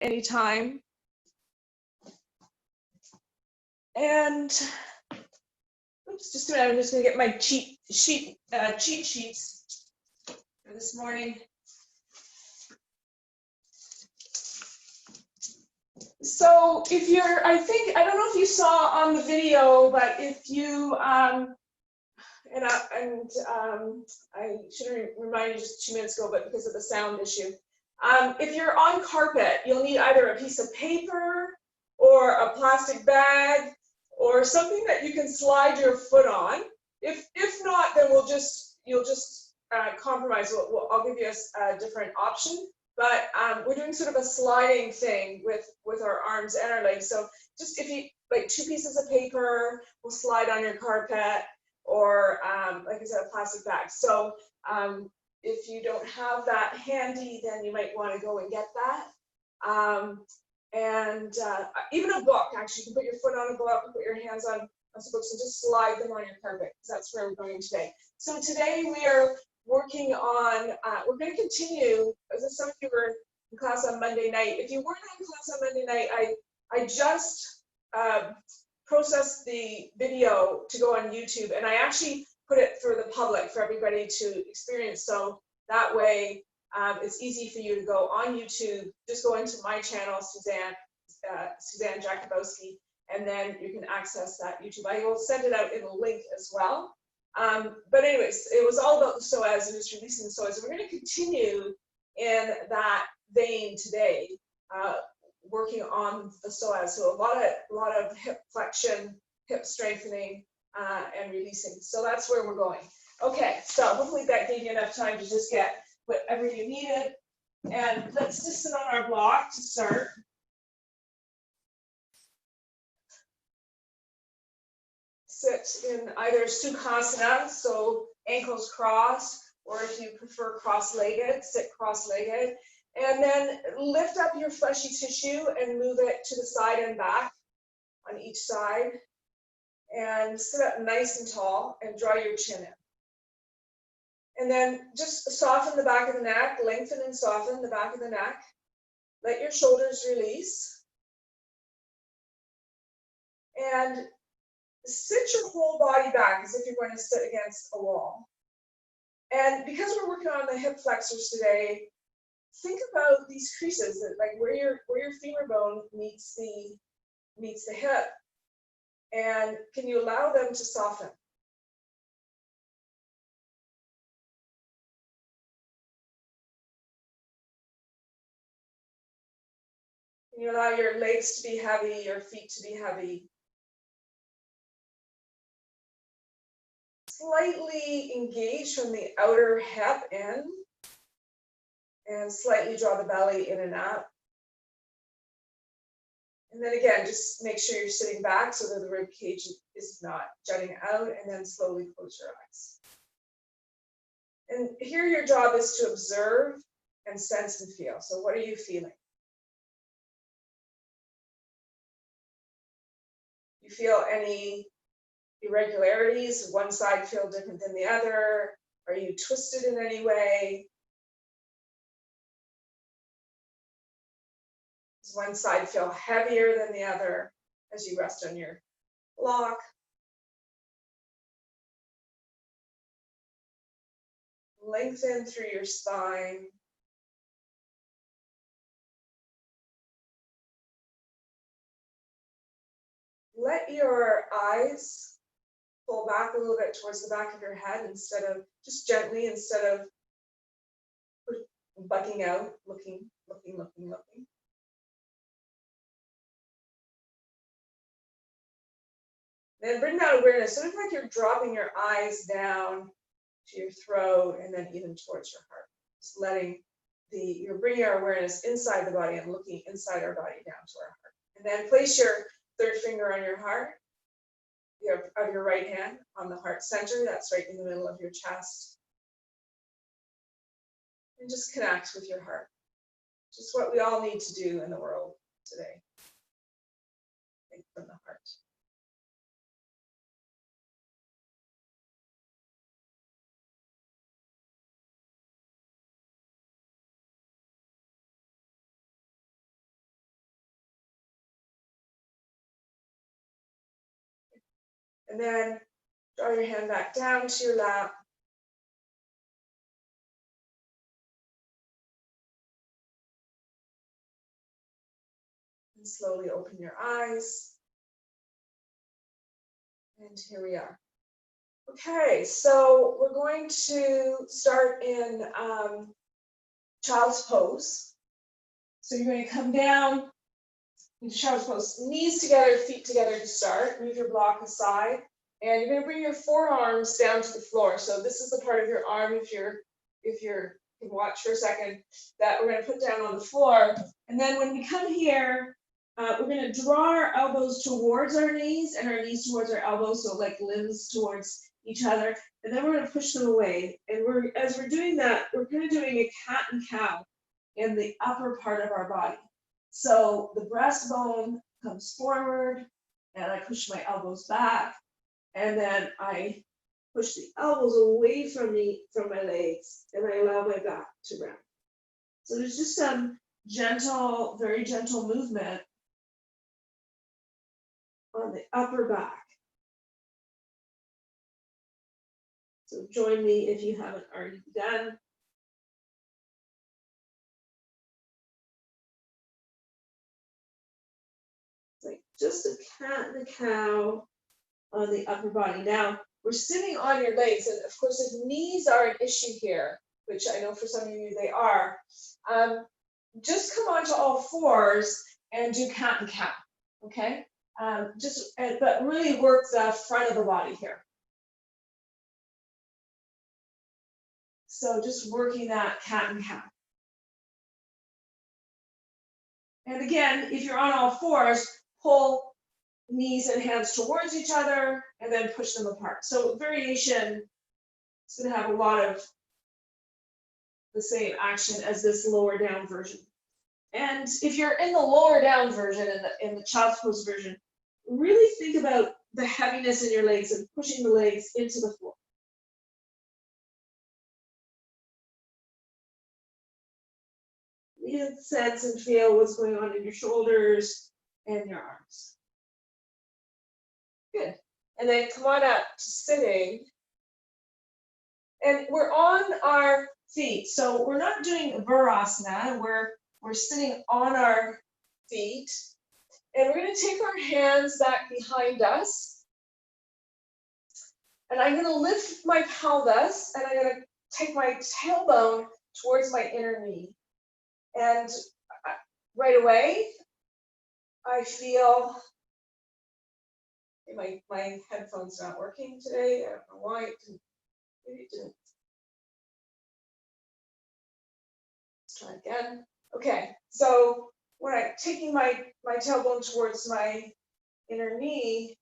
anytime. And oops, just a minute. I'm just going to get my cheat sheets for this morning. So if you're, I don't know if you saw on the video, but if you, I should have reminded you just 2 minutes ago, but because of the sound issue, if you're on carpet, you'll need either a piece of paper or a plastic bag or something that you can slide your foot on. If not, then you'll just compromise. I'll give you a different option. But we're doing sort of a sliding thing with our arms and our legs. So just if you, like 2 pieces of paper will slide on your carpet, or like I said, a plastic bag. So if you don't have that handy, then you might want to go and get that. Even a book, actually, you can put your foot on a book, put your hands on some books, and just slide them on your carpet, because that's where we're going today. So today we are working on, we're going to continue, as some of you were in class on Monday night. If you weren't in class on Monday night, I just processed the video to go on YouTube, and I actually put it for the public, for everybody to experience. So that way, it's easy for you to go on YouTube. Just go into my channel, Susanne Jakubowski, and then you can access that YouTube. I will send it out in a link as well. But anyways, it was all about the psoas and just releasing the psoas. We're going to continue in that vein today, working on the psoas. So a lot of hip flexion, hip strengthening, and releasing. So that's where we're going. Okay, so hopefully that gave you enough time to just get whatever you needed. And let's just sit on our block to start. Sit in either Sukhasana, so ankles crossed, or if you prefer cross-legged, sit cross-legged. And then lift up your fleshy tissue and move it to the side and back on each side. And sit up nice and tall and draw your chin in. And then just soften the back of the neck, lengthen and soften the back of the neck. Let your shoulders release. And sit your whole body back as if you're going to sit against a wall. And because we're working on the hip flexors today, think about these creases, like where your femur bone meets the hip. And can you allow them to soften? Can you allow your legs to be heavy, your feet to be heavy? Slightly engage from the outer hip in, and slightly draw the belly in and up. And then again, just make sure you're sitting back so that the rib cage is not jutting out, and then slowly close your eyes. And here your job is to observe and sense and feel. So what are you feeling? You feel any irregularities? One side feel different than the other? Are you twisted in any way? Does one side feel heavier than the other as you rest on your block? Lengthen through your spine. Let your eyes pull back a little bit towards the back of your head, instead of just gently, instead of bugging out, looking. Then bring that awareness, sort of like you're dropping your eyes down to your throat and then even towards your heart. Just letting you're bringing our awareness inside the body and looking inside our body down to our heart. And then place your third finger on your heart, of your right hand on the heart center. That's right in the middle of your chest. And just connect with your heart. Just what we all need to do in the world today. Think from the heart. And then draw your hand back down to your lap. And slowly open your eyes. And here we are. Okay, so we're going to start in child's pose. So you're going to come down into child's pose, knees together, feet together to start. Move your block aside. And you're going to bring your forearms down to the floor. So this is the part of your arm, if you can watch for a second, that we're going to put down on the floor. And then when we come here, we're going to draw our elbows towards our knees and our knees towards our elbows, so like limbs towards each other. And then we're going to push them away. And as we're doing that, we're kind of doing a cat and cow in the upper part of our body. So the breastbone comes forward, and I push my elbows back. And then I push the elbows away from my legs, and I allow my back to round. So there's just some gentle, very gentle movement on the upper back. So join me if you haven't already begun. It's like just a cat and a cow on the upper body. Now, we're sitting on your legs, and of course, if knees are an issue here, which I know for some of you they are, just come onto all fours and do cat and cow, okay? But really work the front of the body here. So just working that cat and cow. And again, if you're on all fours, pull knees and hands towards each other and then push them apart. So variation is going to have a lot of the same action as this lower down version. And if you're in the lower down version, in the child's pose version, really think about the heaviness in your legs and pushing the legs into the floor. You sense and feel what's going on in your shoulders and your arms. Good. And then come on up to sitting. And we're on our feet. So we're not doing Virasana. We're sitting on our feet. And we're going to take our hands back behind us. And I'm going to lift my pelvis, and I'm going to take my tailbone towards my inner knee. And right away, I feel my headphones not working today. I don't know why. Maybe it didn't. Let's try again. Okay, so when I'm taking my tailbone towards my inner knee,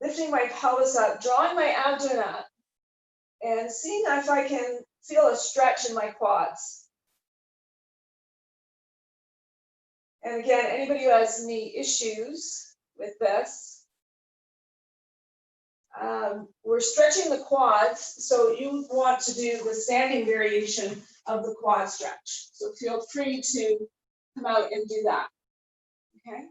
lifting my pelvis up, drawing my abdomen up, and seeing if I can feel a stretch in my quads. And again, anybody who has knee issues with this, we're stretching the quads, so you want to do the standing variation of the quad stretch. So feel free to come out and do that, okay?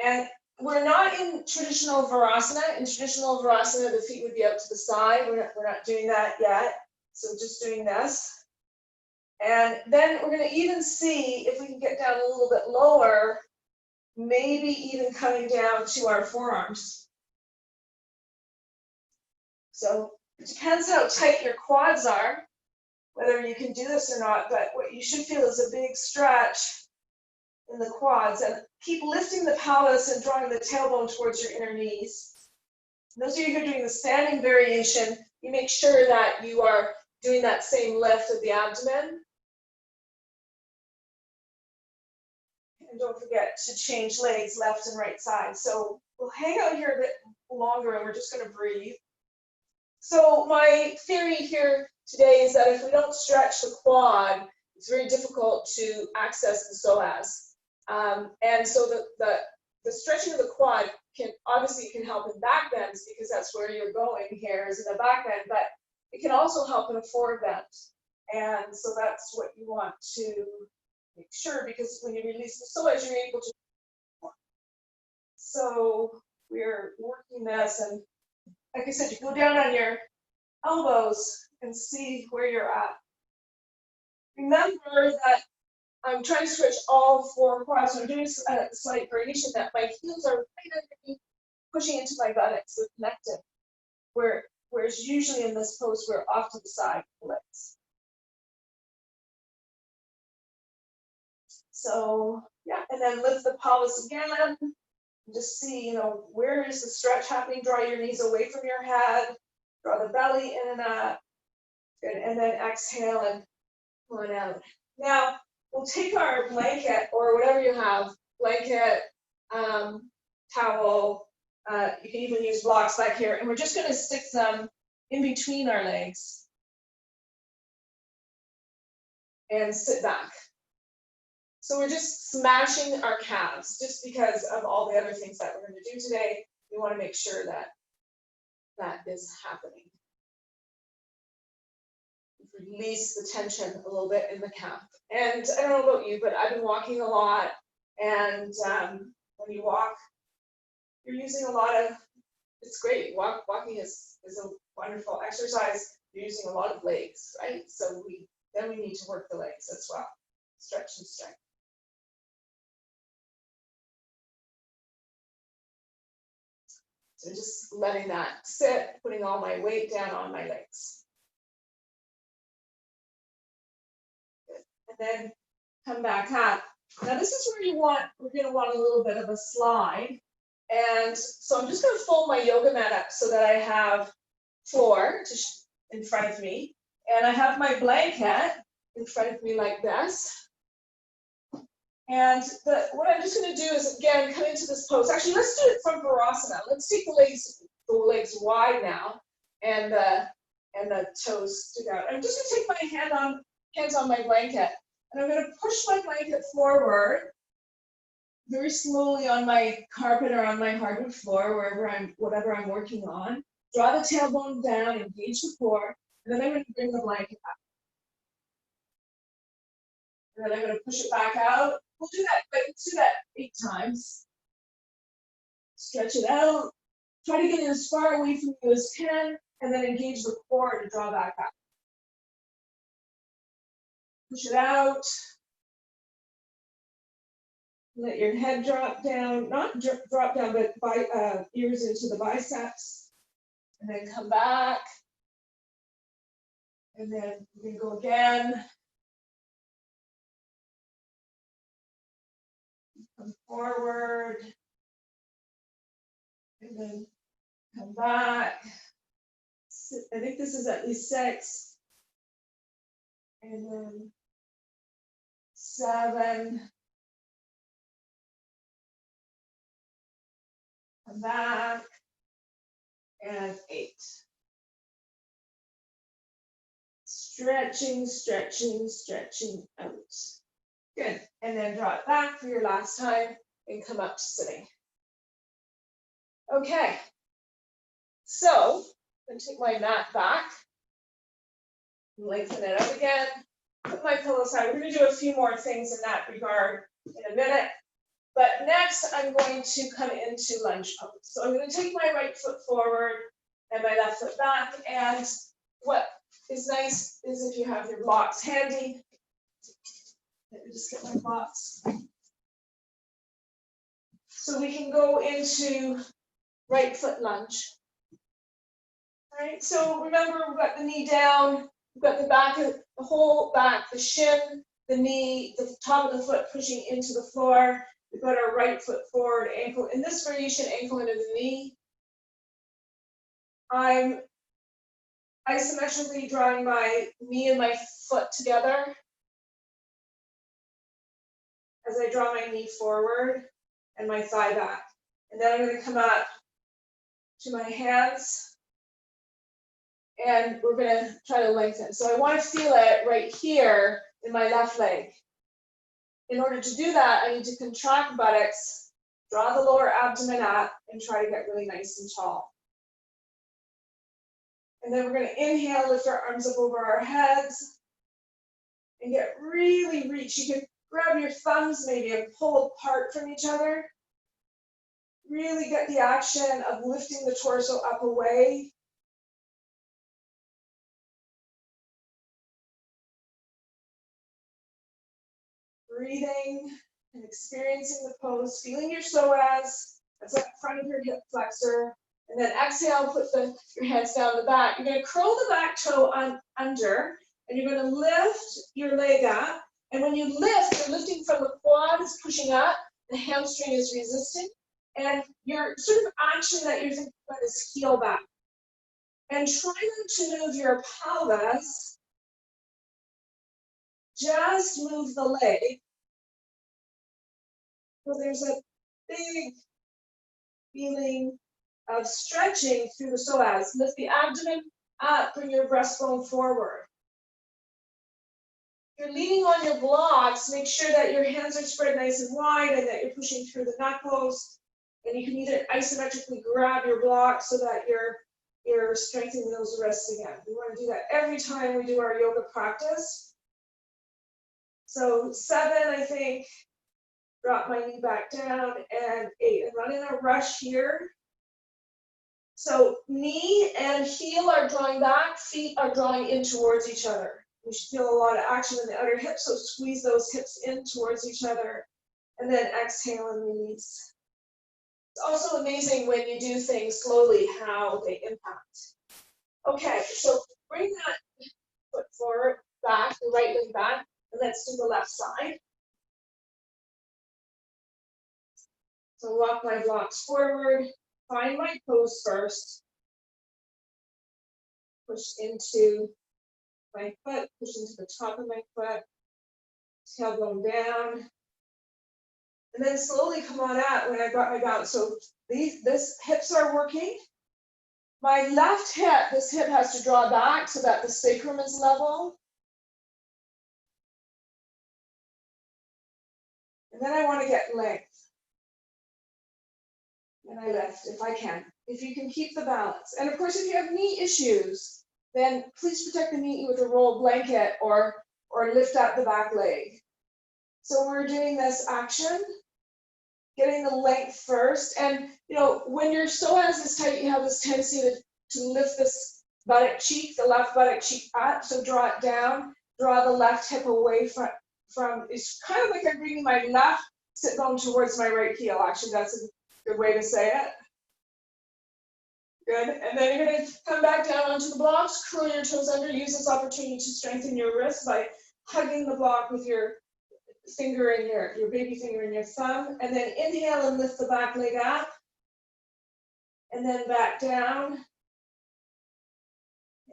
And we're not in traditional Virasana. In traditional Virasana, the feet would be out to the side. We're not doing that yet, so just doing this. And then we're going to even see if we can get down a little bit lower, maybe even coming down to our forearms. So it depends how tight your quads are, whether you can do this or not, but what you should feel is a big stretch in the quads. And keep lifting the pelvis and drawing the tailbone towards your inner knees. And those of you who are doing the standing variation, you make sure that you are doing that same lift of the abdomen. And don't forget to change legs left and right side. So we'll hang out here a bit longer, and we're just going to breathe. So my theory here today is that if we don't stretch the quad, it's very difficult to access the psoas. And so the stretching of the quad can help in back bends, because that's where you're going here is in the back bend, but it can also help in a forward bend. And so that's what you want to make sure, because when you release the psoas, you're able to. So we're working this. And like I said, you go down on your elbows and see where you're at. Remember that I'm trying to stretch all four quads. So I'm doing a slight variation that my heels are right underneath, pushing into my buttocks, so connected. Whereas usually in this pose, we're off to the side, legs. So yeah, and then lift the pelvis again. Just see, you know, where is the stretch happening? Draw your knees away from your head. Draw the belly in and up. Good. And then exhale and pull it out. Now, we'll take our blanket or whatever you have, blanket, towel, you can even use blocks back here, and we're just going to stick them in between our legs and sit back. So we're just smashing our calves just because of all the other things that we're going to do today. We want to make sure that that is happening. Release the tension a little bit in the calf. And I don't know about you, but I've been walking a lot, and when you walk, you're using a lot of, it's great. Walking is a wonderful exercise. You're using a lot of legs, right? So we need to work the legs as well. Stretch and stretch. So just letting that sit, putting all my weight down on my legs. Good. And then come back up. Now this is where we're going to want a little bit of a slide. And so I'm just going to fold my yoga mat up so that I have floor in front of me. And I have my blanket in front of me like this. And what I'm just going to do is, again, come into this pose. Actually, let's do it from Virasana. Let's take the legs wide now, and the toes stick out. I'm just going to take my hands on my blanket, and I'm going to push my blanket forward very slowly on my carpet or on my hardwood floor, whatever I'm working on. Draw the tailbone down, engage the core, and then I'm going to bring the blanket up. And then I'm going to push it back out. We'll do that, but let's do that 8 times. Stretch it out. Try to get it as far away from you as you can, and then engage the core to draw back up. Push it out. Let your head drop down, not drop down, but ears into the biceps. And then come back. And then we're going to go again. Come forward. And then come back. I think this is at least 6. And then 7. Come back. And 8. Stretching, stretching, stretching out. Good. And then draw it back for your last time and come up to sitting. Okay. So I'm going to take my mat back. Lengthen it out again. Put my pillow aside. We're going to do a few more things in that regard in a minute. But next, I'm going to come into lunge pose. So I'm going to take my right foot forward and my left foot back. And what is nice is if you have your blocks handy. Let me just get my blocks. So we can go into right foot lunge. All right, so remember, we've got the knee down, we've got the back, the whole back, the shin, the knee, the top of the foot pushing into the floor. We've got our right foot forward, ankle. In this variation, ankle into the knee. I'm isometrically drawing my knee and my foot together as I draw my knee forward and my thigh back. And then I'm going to come up to my hands and we're going to try to lengthen. So I want to feel it right here in my left leg. In order to do that, I need to contract buttocks, draw the lower abdomen up, and try to get really nice and tall. And then we're going to inhale, lift our arms up over our heads, and get really reach. You can grab your thumbs maybe and pull apart from each other. Really get the action of lifting the torso up away. Breathing and experiencing the pose, feeling your psoas. That's at the front of your hip flexor. And then exhale, put your hands down the back. You're going to curl the back toe under, and you're going to lift your leg up. And when you lift, you're lifting from the quad is pushing up, the hamstring is resisting, and your sort of action that you're thinking about is heel back. And try not to move your pelvis, just move the leg. So there's a big feeling of stretching through the psoas. Lift the abdomen up, bring your breastbone forward. If you're leaning on your blocks, make sure that your hands are spread nice and wide and that you're pushing through the knuckles. And you can either isometrically grab your block so that you're strengthening those wrists again. We want to do that every time we do our yoga practice. So 7, I think. Drop my knee back down, and 8. I'm not in a rush here. So knee and heel are drawing back, feet are drawing in towards each other. We should feel a lot of action in the outer hips, so squeeze those hips in towards each other, and then exhale and release. It's also amazing when you do things slowly how they impact. Okay, so bring that foot forward, back, the right leg back, and let's do the left side. So walk my blocks forward, find my pose first. Push into my foot, push into the top of my foot, tailbone down. And then slowly come on out when I got my balance. So this hips are working. My left hip, this hip has to draw back so that the sacrum is level. And then I want to get length. And I lift if I can. If you can keep the balance. And of course, if you have knee issues, then please protect the knee with a rolled blanket or lift up the back leg. So we're doing this action, getting the length first. And you know, when your psoas is tight, you have this tendency to lift this buttock cheek, the left buttock cheek up. So draw it down, draw the left hip away from it's kind of like I'm bringing my left sit bone towards my right heel. Actually, that's a good way to say it. Good. And then you're going to come back down onto the blocks, curl your toes under, use this opportunity to strengthen your wrist by hugging the block with your finger and your baby finger and your thumb. And then inhale and lift the back leg up. And then back down.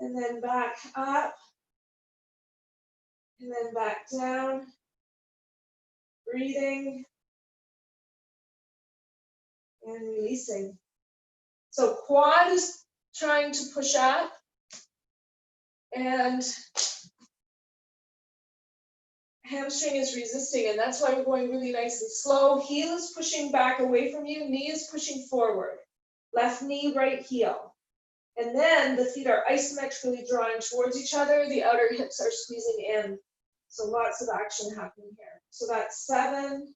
And then back up. And then back down. Breathing. And releasing. So quad is trying to push up, and hamstring is resisting, and that's why we're going really nice and slow. Heel is pushing back away from you, knee is pushing forward. Left knee, right heel. And then the feet are isometrically drawing towards each other, the outer hips are squeezing in. So lots of action happening here. So that's 7,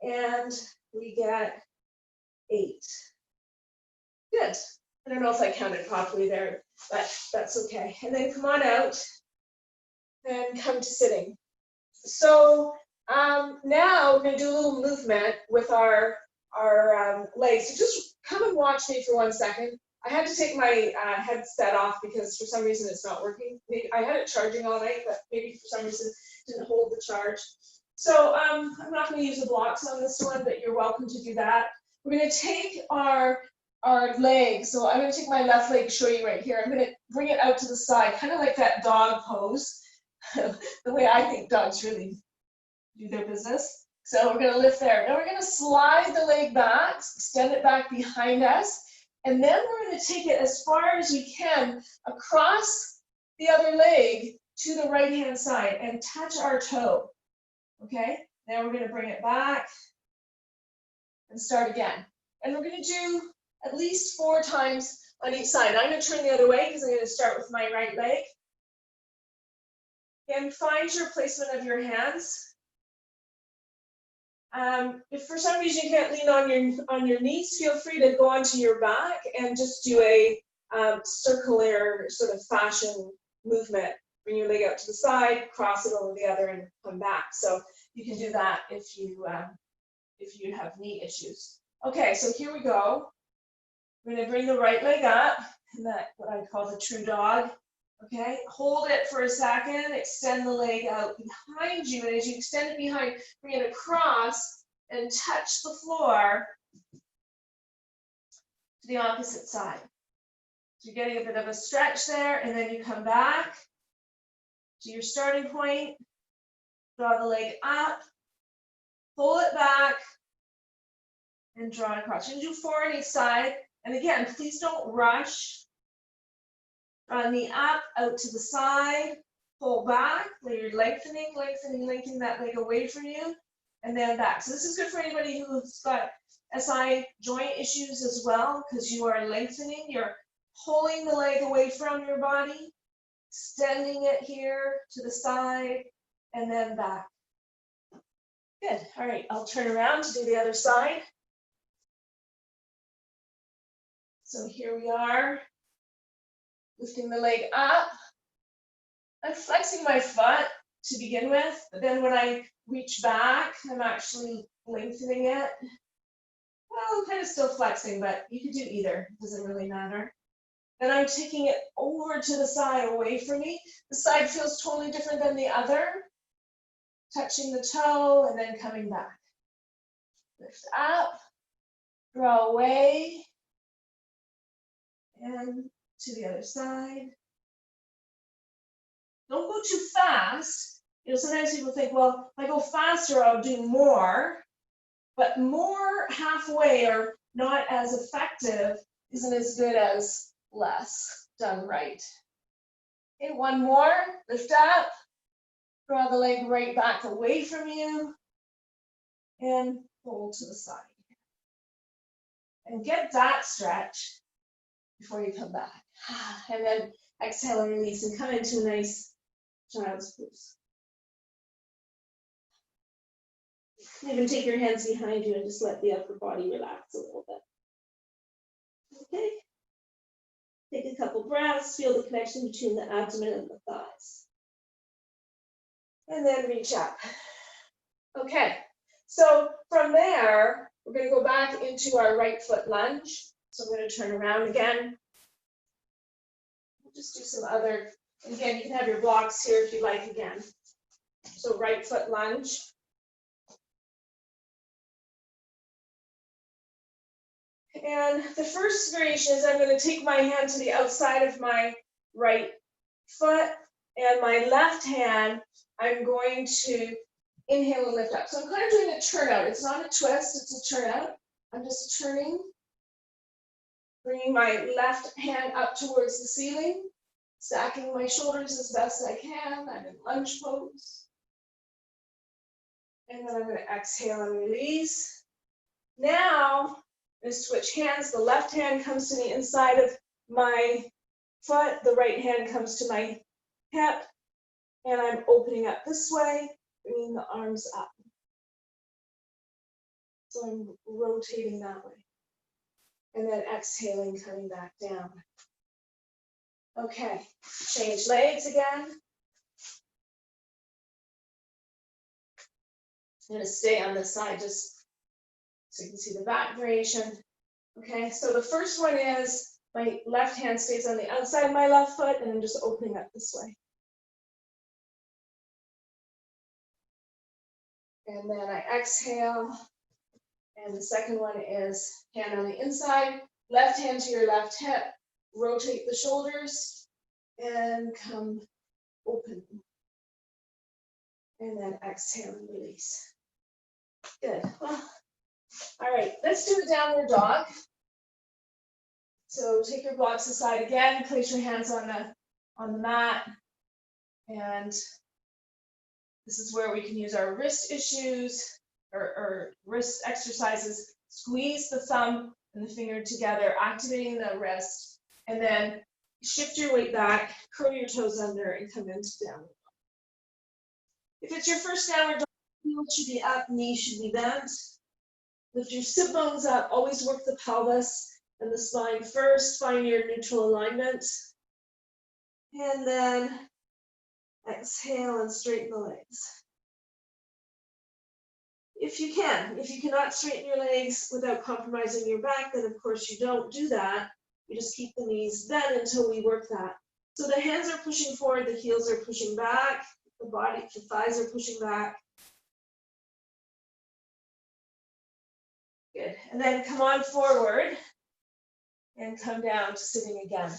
and we get 8. Good. I don't know if I counted properly there, but that's okay. And then come on out and come to sitting. So now we're going to do a little movement with our legs. So just come and watch me for 1 second. I had to take my headset off because for some reason it's not working. I had it charging all night, but maybe for some reason it didn't hold the charge. So I'm not going to use the blocks on this one, but you're welcome to do that. We're going to take our legs. So I'm going to take my left leg, show you right here. I'm going to bring it out to the side, kind of like that dog pose, the way I think dogs really do their business. So we're going to lift there. Now we're going to slide the leg back, extend it back behind us, and then we're going to take it as far as we can across the other leg to the right-hand side and touch our toe. Okay? Now we're going to bring it back and start again. And we're going to do at least 4 times on each side. I'm going to turn the other way because I'm going to start with my right leg. And find your placement of your hands. If for some reason you can't lean on your knees, feel free to go onto your back and just do a circular sort of fashion movement. Bring your leg out to the side, cross it over the other, and come back. So you can do that if you have knee issues. Okay, so here we go. We're going to bring the right leg up, and that what I call the true dog. Okay, hold it for a second, extend the leg out behind you, and as you extend it behind, bring it across and touch the floor to the opposite side. So you're getting a bit of a stretch there, and then you come back to your starting point, draw the leg up, pull it back, and draw it across. You can do 4 on each side, and again, please don't rush. Draw the knee up, out to the side, pull back, you're lengthening that leg away from you, and then back. So this is good for anybody who's got SI joint issues as well, because you are lengthening, you're pulling the leg away from your body, extending it here to the side, and then back. Good, all right, I'll turn around to do the other side. So here we are. Lifting the leg up. I'm flexing my foot to begin with, but then when I reach back, I'm actually lengthening it. Well, I'm kind of still flexing, but you could do either. It doesn't really matter. Then I'm taking it over to the side away from me. The side feels totally different than the other. Touching the toe and then coming back. Lift up, draw away, and to the other side. Don't go too fast. You know, sometimes people think, well, if I go faster, I'll do more. But more halfway or not as effective isn't as good as less done right. Okay, one more. Lift up. Draw the leg right back away from you. And pull to the side. And get that stretch before you come back. And then exhale and release and come into a nice child's pose. Even take your hands behind you and just let the upper body relax a little bit. Okay. Take a couple breaths, feel the connection between the abdomen and the thighs. And then reach up. Okay, so from there, we're going to go back into our right foot lunge. So I'm going to turn around again. Just do some other, and again, you can have your blocks here if you like again. So right foot lunge. And the first variation is I'm going to take my hand to the outside of my right foot, and my left hand, I'm going to inhale and lift up. So I'm kind of doing a turnout. It's not a twist, it's a turnout. I'm just turning. Bringing my left hand up towards the ceiling, stacking my shoulders as best I can. I'm in lunge pose. And then I'm going to exhale and release. Now, I'm going to switch hands. The left hand comes to the inside of my foot. The right hand comes to my hip. And I'm opening up this way, bringing the arms up. So I'm rotating that way. And then exhaling, coming back down. Okay, change legs again. I'm going to stay on this side just so you can see the back variation. Okay, so the first one is my left hand stays on the outside of my left foot, and I'm just opening up this way. And then I exhale. And the second one is hand on the inside, left hand to your left hip, rotate the shoulders, and come open. And then exhale and release. Good. Well, all right, let's do a downward dog. So take your blocks aside again, place your hands on the mat, and this is where we can use our wrist issues or wrist exercises. Squeeze the thumb and the finger together, activating the wrist, and then shift your weight back, curl your toes under, and come into downward dog. If it's your first downward dog, Heel should be up, knee should be bent. Lift your sit bones up, always work the pelvis and the spine first, find your neutral alignment. And then exhale and straighten the legs. If you can. If you cannot straighten your legs without compromising your back, then of course you don't do that. You just keep the knees bent until we work that. So the hands are pushing forward, the heels are pushing back, the body, the thighs are pushing back. Good. And then come on forward and come down to sitting again.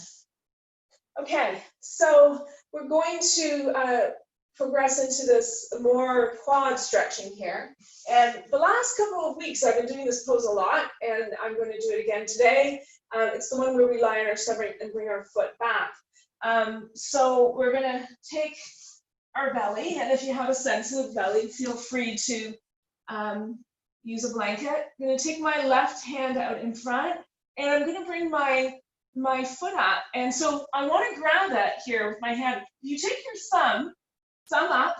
Okay, so we're going to progress into this more quad stretching here. And the last couple of weeks I've been doing this pose a lot, and I'm going to do it again today. It's the one where we lie on our stomach and bring our foot back. So we're going to take our belly, and if you have a sensitive belly, feel free to use a blanket. I'm going to take my left hand out in front, and I'm going to bring my foot up. And so I want to grab it here with my hand. You take your thumb up,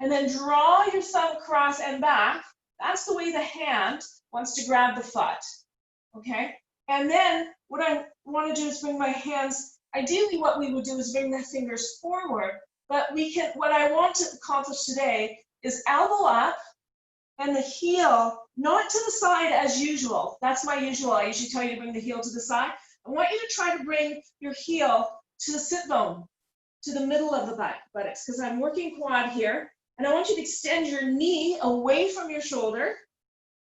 and then draw your thumb across and back. That's the way the hand wants to grab the foot, okay? And then what I want to do is bring my hands, ideally what we would do is bring the fingers forward, but what I want to accomplish today is elbow up and the heel not to the side as usual. That's my usual. I usually tell you to bring the heel to the side. I want you to try to bring your heel to the sit bone, to the middle of the buttocks, because I'm working quad here. And I want you to extend your knee away from your shoulder.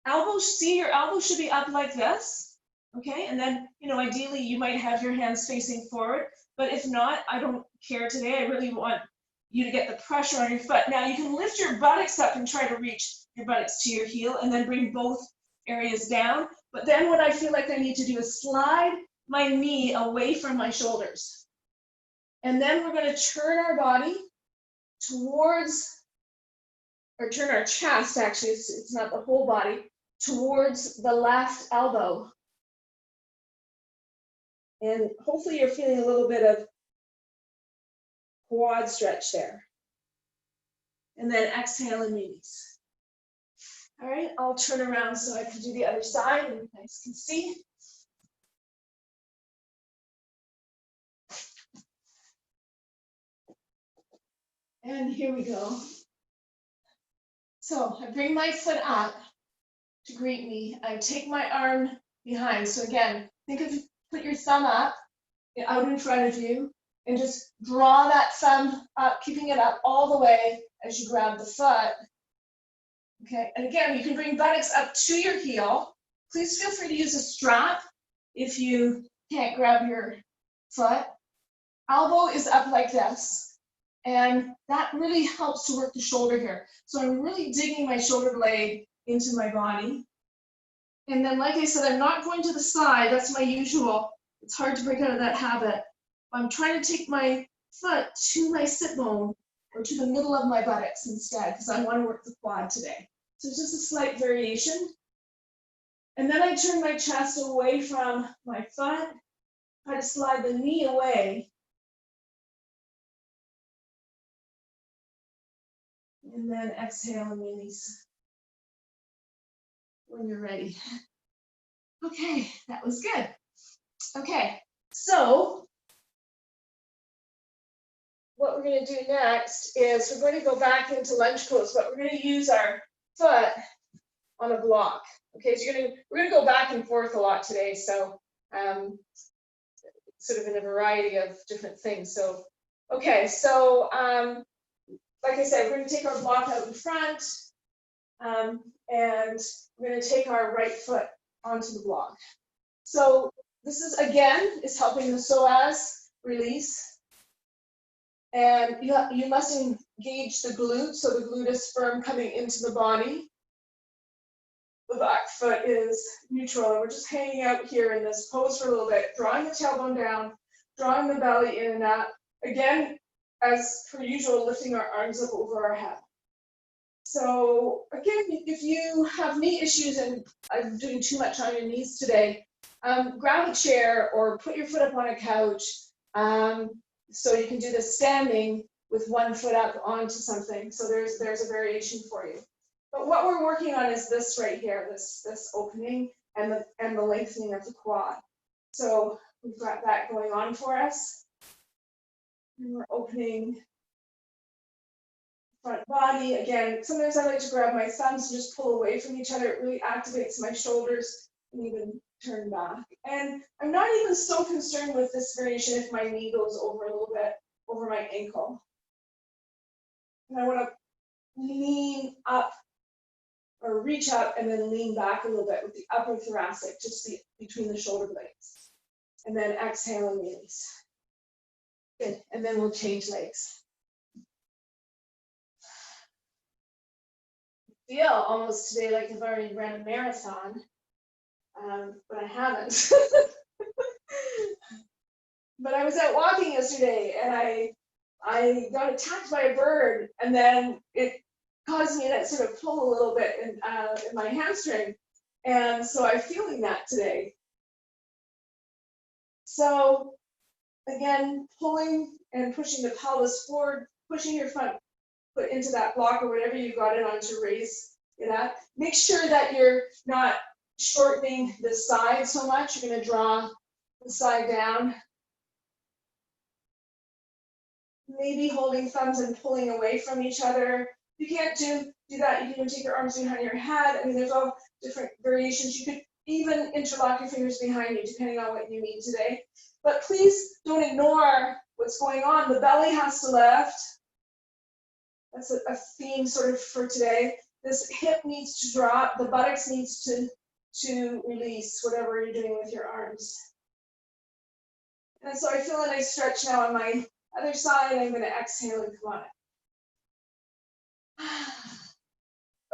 Elbows, see, your elbow should be up like this, okay? And then, ideally you might have your hands facing forward, but if not, I don't care today. I really want you to get the pressure on your foot. Now you can lift your buttocks up and try to reach your buttocks to your heel and then bring both areas down. But then what I feel like I need to do is slide my knee away from my shoulders. And then we're going to turn our body towards, or turn our chest, actually, it's not the whole body, towards the left elbow. And hopefully you're feeling a little bit of quad stretch there. And then exhale and release. All right, I'll turn around so I can do the other side and you guys can see. And here we go. So I bring my foot up to greet me. I take my arm behind. So again, put your thumb up, out in front of you, and just draw that thumb up, keeping it up all the way as you grab the foot. Okay, and again, you can bring buttocks up to your heel. Please feel free to use a strap if you can't grab your foot. Elbow is up like this. And that really helps to work the shoulder here. So I'm really digging my shoulder blade into my body. And then, like I said, I'm not going to the side. That's my usual. It's hard to break out of that habit. I'm trying to take my foot to my sit bone or to the middle of my buttocks instead, because I want to work the quad today. So it's just a slight variation. And then I turn my chest away from my foot, try to slide the knee away. And then exhale and release when you're ready. Okay, that was good. Okay, so what we're going to do next is we're going to go back into lunge pose, but we're going to use our foot on a block. Okay, so we're going to go back and forth a lot today, so sort of in a variety of different things. So, okay, so like I said, we're going to take our block out in front, and we're going to take our right foot onto the block. So this is helping the psoas release. And you must engage the glute, so the glute is firm coming into the body. The back foot is neutral, and we're just hanging out here in this pose for a little bit, drawing the tailbone down, drawing the belly in and up. Again, as per usual, lifting our arms up over our head. So again, if you have knee issues and I'm doing too much on your knees today, grab a chair or put your foot up on a couch. So you can do this standing with one foot up onto something. So there's a variation for you. But what we're working on is this right here, this opening and the lengthening of the quad. So we've got that going on for us. And we're opening front body. Again, sometimes I like to grab my thumbs and just pull away from each other. It really activates my shoulders and even turn back. And I'm not even so concerned with this variation if my knee goes over a little bit, over my ankle. And I want to lean up or reach up and then lean back a little bit with the upper thoracic, just between the shoulder blades. And then exhale and release. Good. And then we'll change legs. I feel almost today like I've already ran a marathon, but I haven't. But I was out walking yesterday and I got attacked by a bird, and then it caused me to sort of pull a little bit in my hamstring. And so I'm feeling that today. So again, pulling and pushing the pelvis forward, pushing your front foot into that block or whatever you got it on to raise it up. Make sure that you're not shortening the side so much. You're going to draw the side down. Maybe holding thumbs and pulling away from each other. If you can't do that, you can even take your arms behind your head. I mean, there's all different variations. You could even interlock your fingers behind you, depending on what you need today. But please don't ignore what's going on. The belly has to lift. That's a theme sort of for today. This hip needs to drop. The buttocks needs to release, whatever you're doing with your arms. And so I feel a nice stretch now on my other side. I'm going to exhale and come on.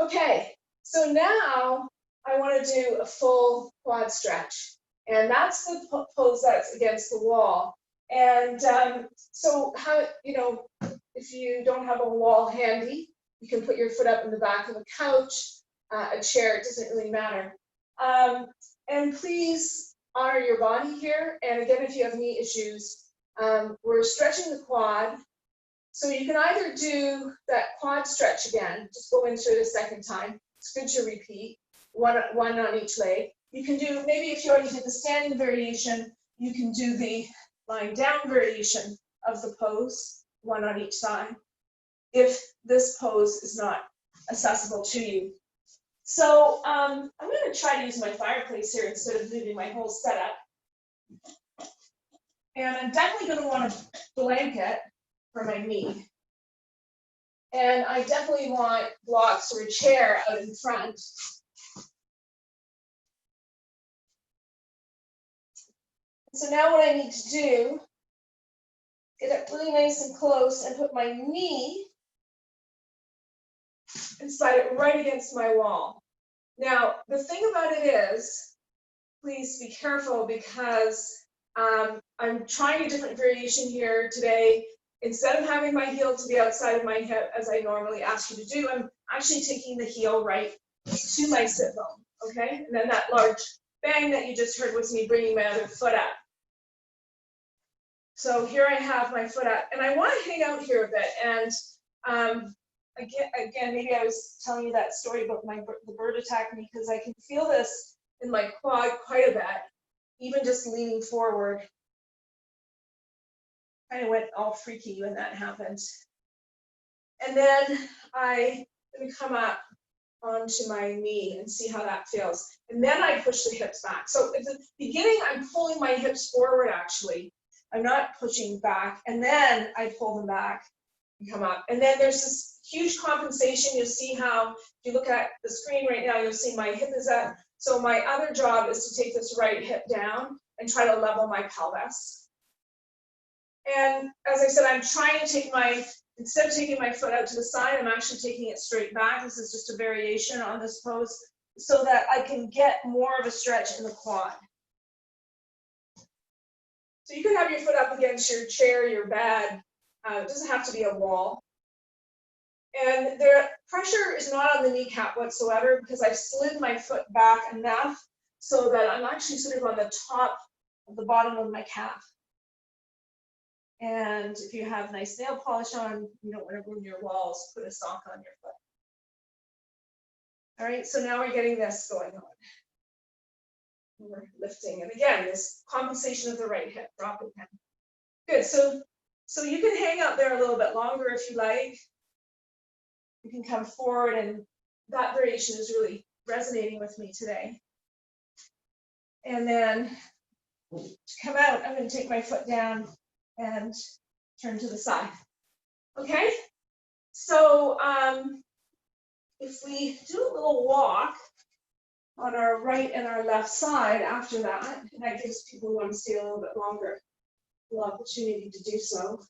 Okay, so now I want to do a full quad stretch. And that's the pose that's against the wall. And so how, if you don't have a wall handy, you can put your foot up in the back of a couch, a chair, it doesn't really matter. And please honor your body here. And again, if you have knee issues, we're stretching the quad. So you can either do that quad stretch again, just go into it a second time. It's good to repeat, one on each leg. You can do, maybe if you already did the standing variation, you can do the lying down variation of the pose, one on each side, if this pose is not accessible to you. So I'm going to try to use my fireplace here instead of moving my whole setup. And I'm definitely going to want a blanket for my knee. And I definitely want blocks or a chair out in front. So now what I need to do, get it really nice and close and put my knee and slide it right against my wall. Now, the thing about it is, please be careful because I'm trying a different variation here today. Instead of having my heel to be outside of my hip, as I normally ask you to do, I'm actually taking the heel right to my sit bone, okay? And then that large bang that you just heard was me bringing my other foot up. So here I have my foot up, and I want to hang out here a bit. And again, maybe I was telling you that story about the bird attacking me, because I can feel this in my quad quite a bit, even just leaning forward. Kind of went all freaky when that happened. And then I'm going to come up onto my knee and see how that feels. And then I push the hips back. So at the beginning, I'm pulling my hips forward, actually. I'm not pushing back. And then I pull them back and come up. And then there's this huge compensation. You'll see how, if you look at the screen right now, you'll see my hip is up. So my other job is to take this right hip down and try to level my pelvis. And as I said, I'm trying to take instead of taking my foot out to the side, I'm actually taking it straight back. This is just a variation on this pose so that I can get more of a stretch in the quad. So you can have your foot up against your chair, your bed. It doesn't have to be a wall. And the pressure is not on the kneecap whatsoever because I've slid my foot back enough so that I'm actually sort of on the top of the bottom of my calf. And if you have nice nail polish on, you don't want to ruin your walls, put a sock on your foot. All right, so now we're getting this going on. We're lifting, and again, this compensation of the right hip, dropping down. Good, so you can hang out there a little bit longer if you like. You can come forward, and that variation is really resonating with me today. And then to come out, I'm going to take my foot down and turn to the side. Okay, so if we do a little walk on our right and our left side after that, and that gives people who want to stay a little bit longer the opportunity to do so.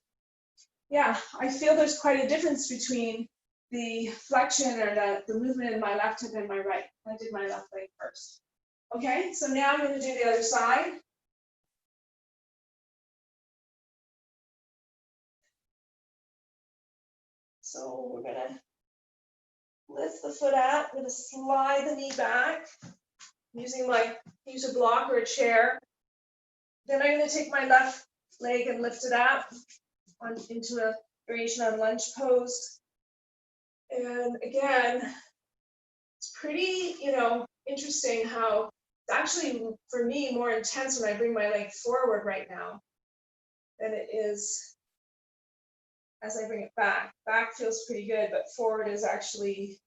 Yeah, I feel there's quite a difference between the flexion or the movement in my left hip and my right. I did my left leg first. Okay, so now I'm going to do the other side. So we're going to lift the foot up. I'm going to slide the knee back using use a block or a chair. Then I'm going to take my left leg and lift it up into a variation on lunge pose. And again, it's pretty, interesting how it's actually, for me, more intense when I bring my leg forward right now than it is as I bring it back. Back feels pretty good, but forward is actually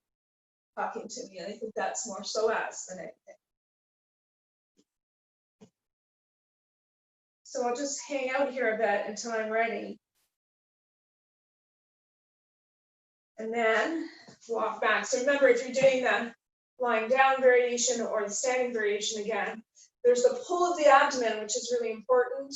talking to me. And I think that's more psoas than anything. So I'll just hang out here a bit until I'm ready. And then walk back. So remember, if you're doing the lying down variation or the standing variation again, there's the pull of the abdomen, which is really important.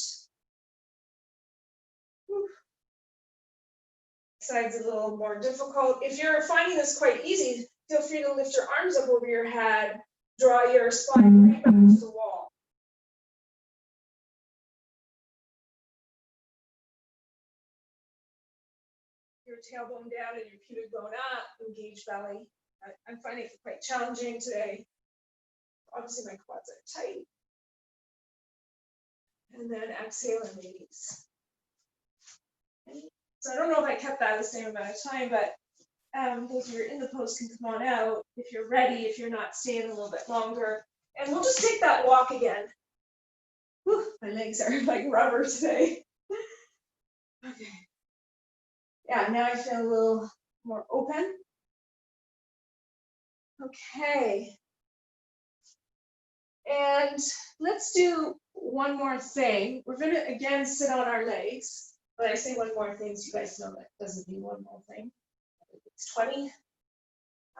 Side's a little more difficult. If you're finding this quite easy, feel free to lift your arms up over your head, draw your spine right back to the wall. Your tailbone down and your pubic bone up, engage belly. I'm finding it quite challenging today. Obviously my quads are tight. And then exhale and release. So I don't know if I kept that the same amount of time, but those who are in the pose can come on out if you're ready, if you're not staying a little bit longer. And we'll just take that walk again. Whew, my legs are like rubber today. Okay. Yeah, now I feel a little more open. Okay. And let's do one more thing. We're going to again sit on our legs. When I say one more thing, so you guys know that doesn't mean one more thing. It's 20.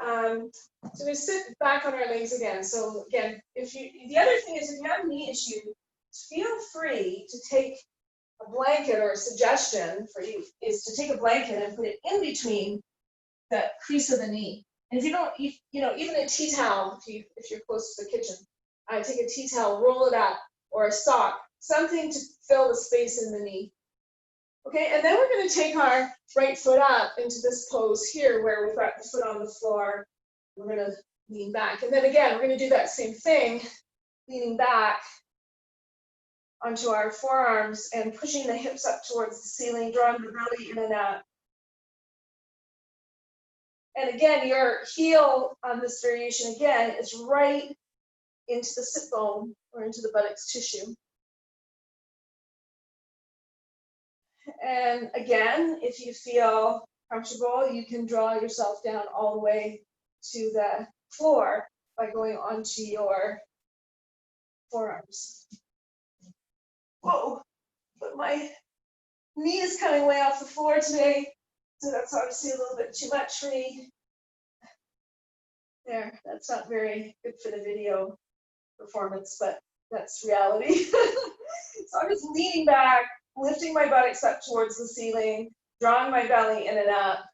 So we sit back on our legs again. So again, the other thing is if you have a knee issue, feel free to take a blanket, or a suggestion for you is to take a blanket and put it in between the crease of the knee. And if you don't, even a tea towel, if you're close to the kitchen, take a tea towel, roll it up, or a sock, something to fill the space in the knee. Okay, and then we're going to take our right foot up into this pose here where we've got the foot on the floor. We're going to lean back. And then again, we're going to do that same thing, leaning back onto our forearms and pushing the hips up towards the ceiling, drawing the belly in and out. And again, your heel on this variation again is right into the sit bone or into the buttocks tissue. And again, if you feel comfortable, you can draw yourself down all the way to the floor by going onto your forearms. Whoa, but my knee is coming way off the floor today, so that's obviously a little bit too much for me. There, that's not very good for the video performance, but that's reality. So I'm just leaning back, lifting my buttocks up towards the ceiling, drawing my belly in and up.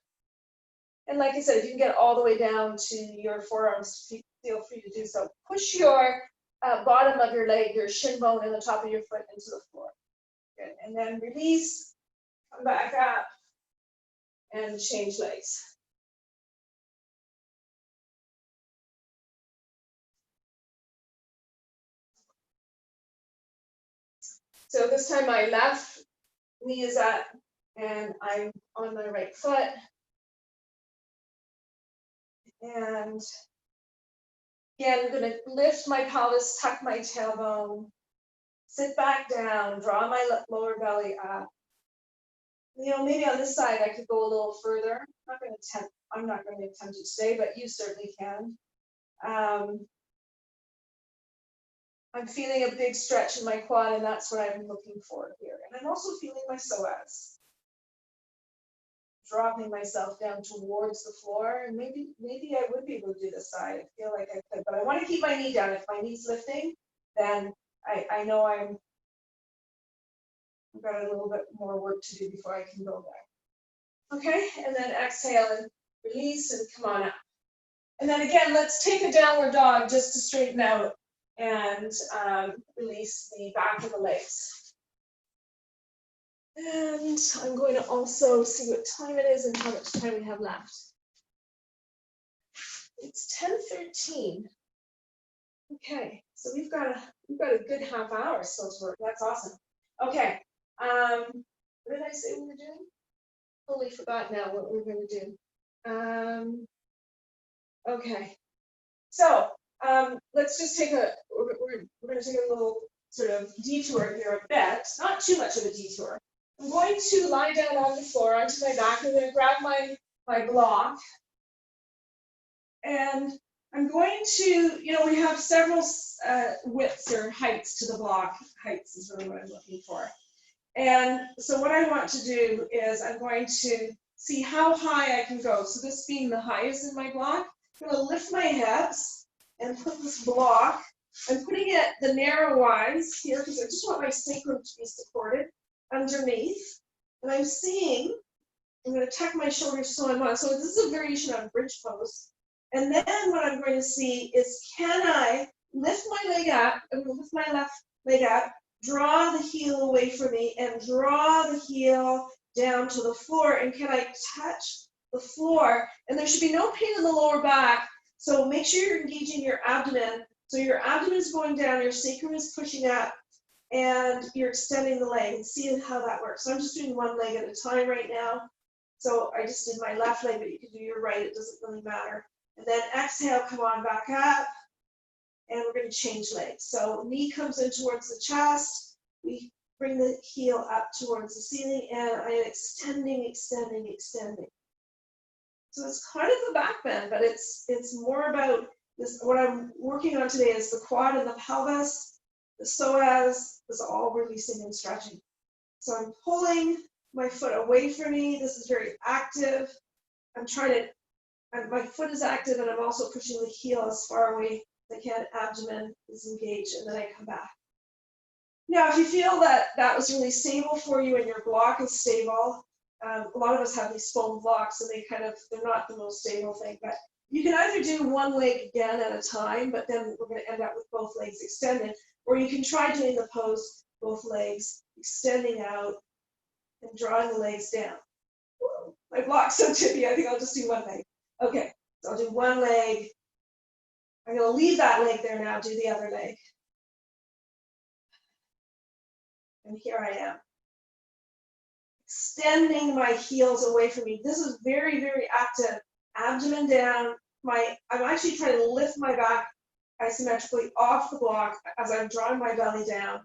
And like I said, if you can get all the way down to your forearms, feel free to do so. Push your bottom of your leg, your shin bone, and the top of your foot into the floor. Good. And then release, come back up, and change legs. So this time my left knee is up and I'm on my right foot. And Again, I'm going to lift my pelvis, tuck my tailbone, sit back down, draw my lower belly up. You know, maybe on this side I could go a little further. I'm not going to attempt it today, but you certainly can. I'm feeling a big stretch in my quad, and that's what I'm looking for here. And I'm also feeling my psoas. Dropping myself down towards the floor, and maybe I would be able to do this side. I feel like I could, but I want to keep my knee down. If my knee's lifting, then I know I've got a little bit more work to do before I can go there. Okay, and then exhale and release and come on up. And then again, let's take a downward dog just to straighten out and release the back of the legs. And I'm going to also see what time it is and how much time we have left. It's 10:13. Okay, so we've got a good half hour still to work. That's awesome. Okay, what did I say we were doing? Totally forgot now what we're going to do. Okay, so let's just take we're going to take a little sort of detour here a bit. Not too much of a detour. I'm going to lie down on the floor onto my back. I'm going to grab my block. And I'm going to, we have several widths or heights to the block. Heights is really what I'm looking for. And so what I want to do is I'm going to see how high I can go. So this being the highest in my block, I'm going to lift my hips and put this block. I'm putting it the narrow-wise here because I just want my sacrum to be supported underneath. And I'm going to tuck my shoulders so I'm on. So this is a variation on bridge pose. And then what I'm going to see is, can I lift my leg up, I'm going to lift my left leg up, draw the heel away from me, and draw the heel down to the floor, and can I touch the floor? And there should be no pain in the lower back, so make sure you're engaging your abdomen. So your abdomen is going down, your sacrum is pushing up, and you're extending the leg, and see how that works. So I'm just doing one leg at a time right now. So I just did my left leg, but you can do your right, it doesn't really matter. And then exhale, come on back up, and we're going to change legs. So knee comes in towards the chest, we bring the heel up towards the ceiling, and I am extending, extending, extending. So it's kind of a back bend, but it's more about this. What I'm working on today is the quad and the pelvis, the psoas, is all releasing and stretching. So I'm pulling my foot away from me. This is very active. My foot is active, and I'm also pushing the heel as far away as I can. Abdomen is engaged, and then I come back. Now, if you feel that that was really stable for you and your block is stable, a lot of us have these foam blocks, and they're not the most stable thing, but you can either do one leg again at a time, but then we're going to end up with both legs extended, or you can try doing the pose, both legs extending out and drawing the legs down. Whoa, my block's so tippy, I think I'll just do one leg. Okay, so I'll do one leg. I'm going to leave that leg there now, do the other leg. And here I am. Extending my heels away from me. This is very, very active. Abdomen down. I'm actually trying to lift my back isometrically off the block as I'm drawing my belly down,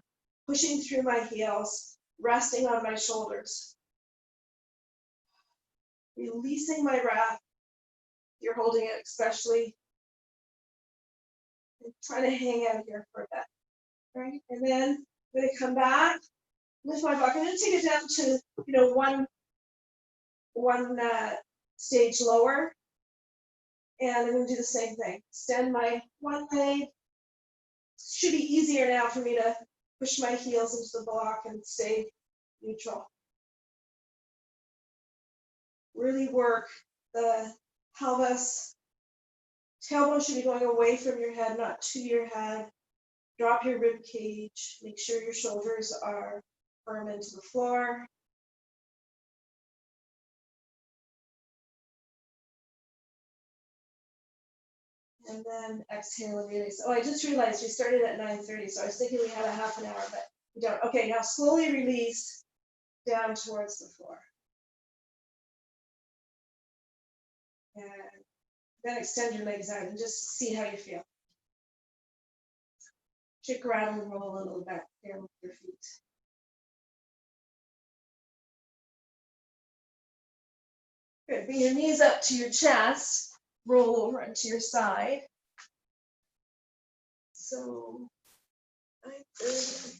pushing through my heels, resting on my shoulders. Releasing my breath. You're holding it especially. I'm trying to hang out here for a bit. Right? And then I'm going to come back, lift my block. I'm going to take it down to, one stage lower. And I'm going to do the same thing. Extend my one leg. Should be easier now for me to push my heels into the block and stay neutral. Really work the pelvis. Tailbone should be going away from your head, not to your head. Drop your rib cage. Make sure your shoulders are firm into the floor. And then exhale and release. Oh, I just realized we started at 9:30, so I was thinking we had a half an hour, but we don't. Okay, now slowly release down towards the floor. And then extend your legs out and just see how you feel. shake, rattle, and roll a little bit here with your feet. Good. Bring your knees up to your chest. Roll over into your side. So 9:30,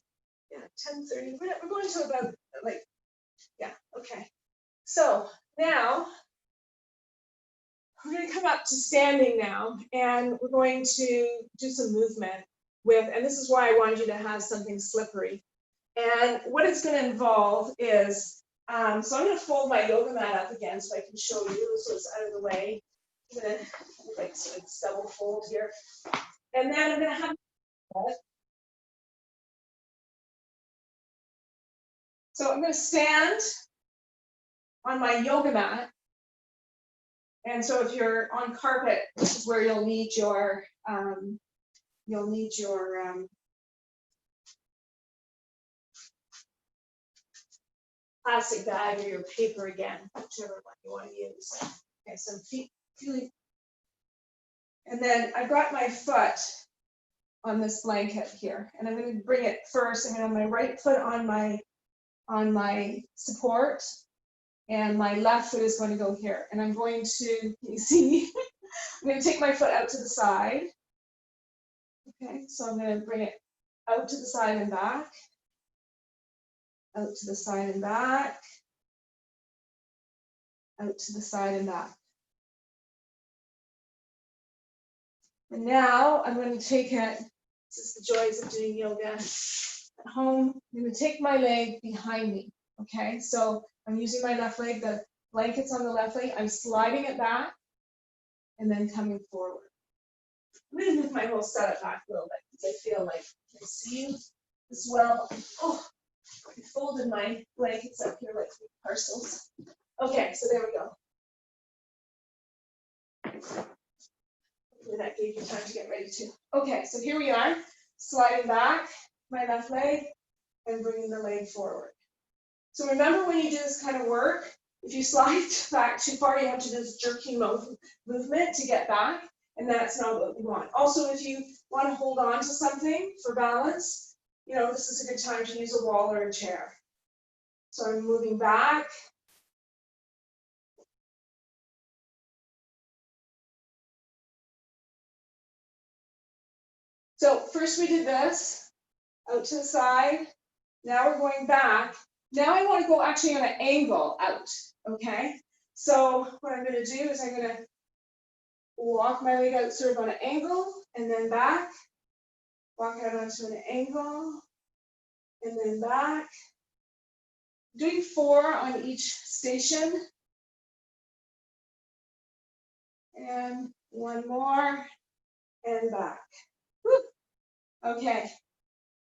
yeah, 10:30. We're going to about like, yeah, okay. So now we're going to come up to standing now, and we're going to do some movement with, and this is why I wanted you to have something slippery. And what it's going to involve is, so I'm going to fold my yoga mat up again so I can show you, so it's out of the way. I'm going to like sort of double fold here. And then I'm going to have, so I'm going to stand on my yoga mat. And so if you're on carpet, this is where you'll need your plastic bag or your paper again, whichever one you want to use. Okay, so I'm feeling, and then I brought my foot on this blanket here, and I'm going to bring it first. I'm going to have my right foot on my support, and my left foot is going to go here. And I'm going to, you see, I'm going to take my foot out to the side. Okay, so I'm going to bring it out to the side and back, out to the side and back, out to the side and back. And now I'm going to take it, this is the joys of doing yoga at home. I'm going to take my leg behind me, okay? So I'm using my left leg, the blanket's on the left leg, I'm sliding it back and then coming forward. I'm going to move my whole setup back a little bit because I feel like I see you as well. Oh, I folded my blankets up here like parcels. Okay, so there we go. Hopefully that gave you time to get ready too. Okay, so here we are, sliding back my left leg and bringing the leg forward. So remember, when you do this kind of work, if you slide back too far, you have to do this jerking movement to get back, and that's not what we want. Also, if you want to hold on to something for balance, you know, this is a good time to use a wall or a chair. So I'm moving back. So first we did this, out to the side. Now we're going back. Now I want to go actually on an angle out, okay? So what I'm going to do is I'm going to walk my leg out sort of on an angle and then back. Walk out onto an angle and then back. Doing 4 on each station. And 1 more and back. Whew. Okay,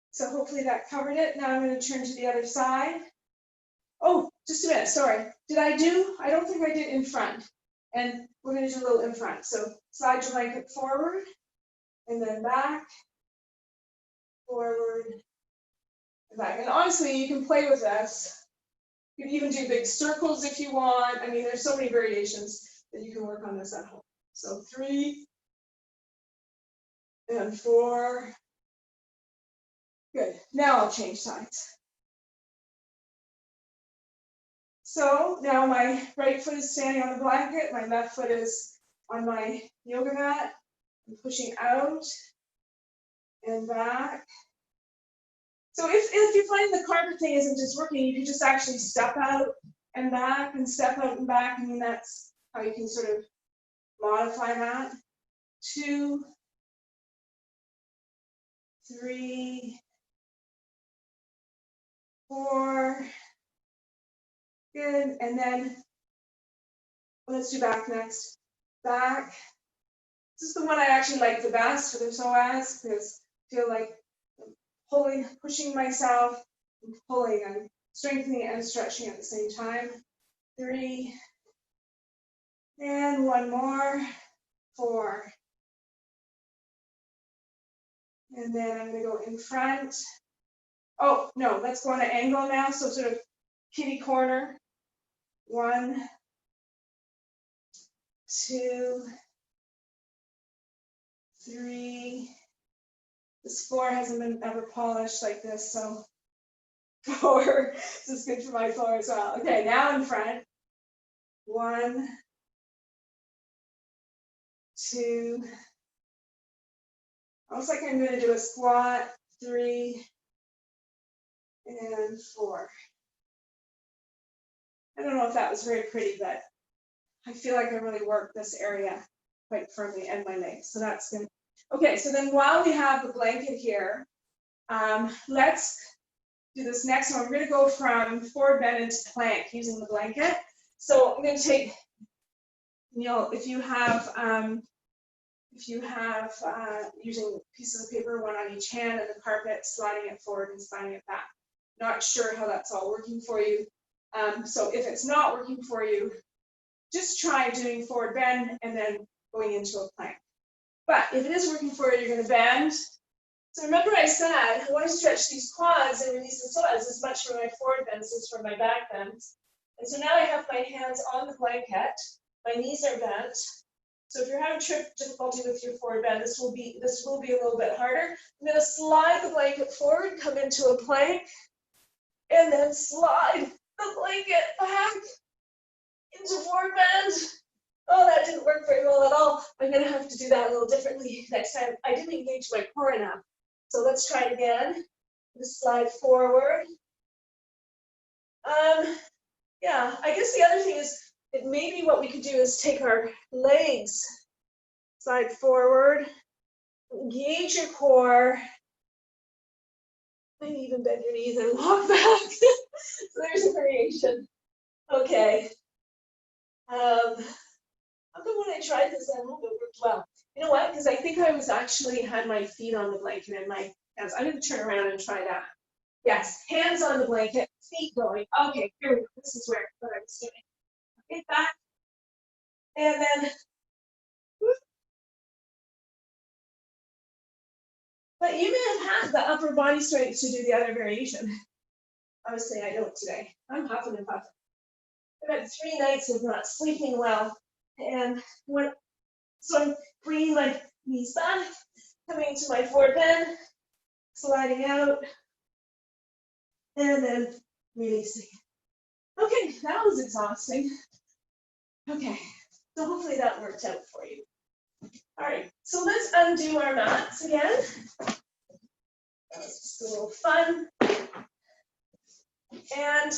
so hopefully that covered it. Now I'm going to turn to the other side. Oh, just a minute, sorry. I don't think I did in front. And we're going to do a little in front. So slide your blanket forward and then back, forward, and back. And honestly, you can play with this. You can even do big circles if you want. I mean, there's so many variations that you can work on this at home. So 3 and 4. Good. Now I'll change sides. So now my right foot is standing on the blanket, my left foot is on my yoga mat. I'm pushing out and back. So if you find the carpet thing isn't just working, you can just actually step out and back and step out and back. I mean, that's how you can sort of modify that. 2, 3, 4. Good. And then let's do back next. Back. This is the one I actually like the best for the psoas because I feel like I'm pulling, pushing myself, and pulling, I'm strengthening and stretching at the same time. 3, and 1 more, 4. And then I'm going to go in front. Oh, no, let's go on an angle now. So sort of kitty corner. 1, 2, 3. The This floor hasn't been ever polished like this, so four. This is good for my floor as well. Okay, now in front. 1, 2. Almost like I'm going to do a squat. 3 and 4. I don't know if that was very pretty, but I feel like I really worked this area quite firmly and my legs. So that's good. Okay, so then while we have the blanket here, let's do this next one. We're going to go from forward bend into plank using the blanket. So I'm going to take, if you have using pieces of paper, one on each hand, and the carpet, sliding it forward and sliding it back. Not sure how that's all working for you. So if it's not working for you, just try doing forward bend and then going into a plank. But if it is working for you, you're going to bend. So remember I said I want to stretch these quads and release the psoas as much for my forward bends as for my back bends. And so now I have my hands on the blanket. My knees are bent. So if you're having difficulty with your forward bend, this will be a little bit harder. I'm going to slide the blanket forward, come into a plank, and then slide the blanket back into forward bend. Oh, that didn't work very well at all. I'm going to have to do that a little differently next time. I didn't engage my core enough. So let's try it again. Just slide forward. Yeah, I guess the other thing is that maybe what we could do is take our legs, slide forward, engage your core, maybe even bend your knees and walk back. So there's a variation. Okay. How come when I tried this, I hope it worked well? You know what? Because I think I was actually had my feet on the blanket and my hands. I'm going to turn around and try that. Yes, hands on the blanket, feet going. Okay, here we go. This is what I was doing. Okay, back. And then, whoop. But you may have had the upper body strength to do the other variation. Obviously, I don't today. I'm huffing and puffing. I've had 3 nights of not sleeping well. And so I'm bringing my knees back, coming into my forward bend, sliding out, and then releasing. Okay, that was exhausting. Okay, so hopefully that worked out for you. All right, so let's undo our mats again. That was just a little fun. And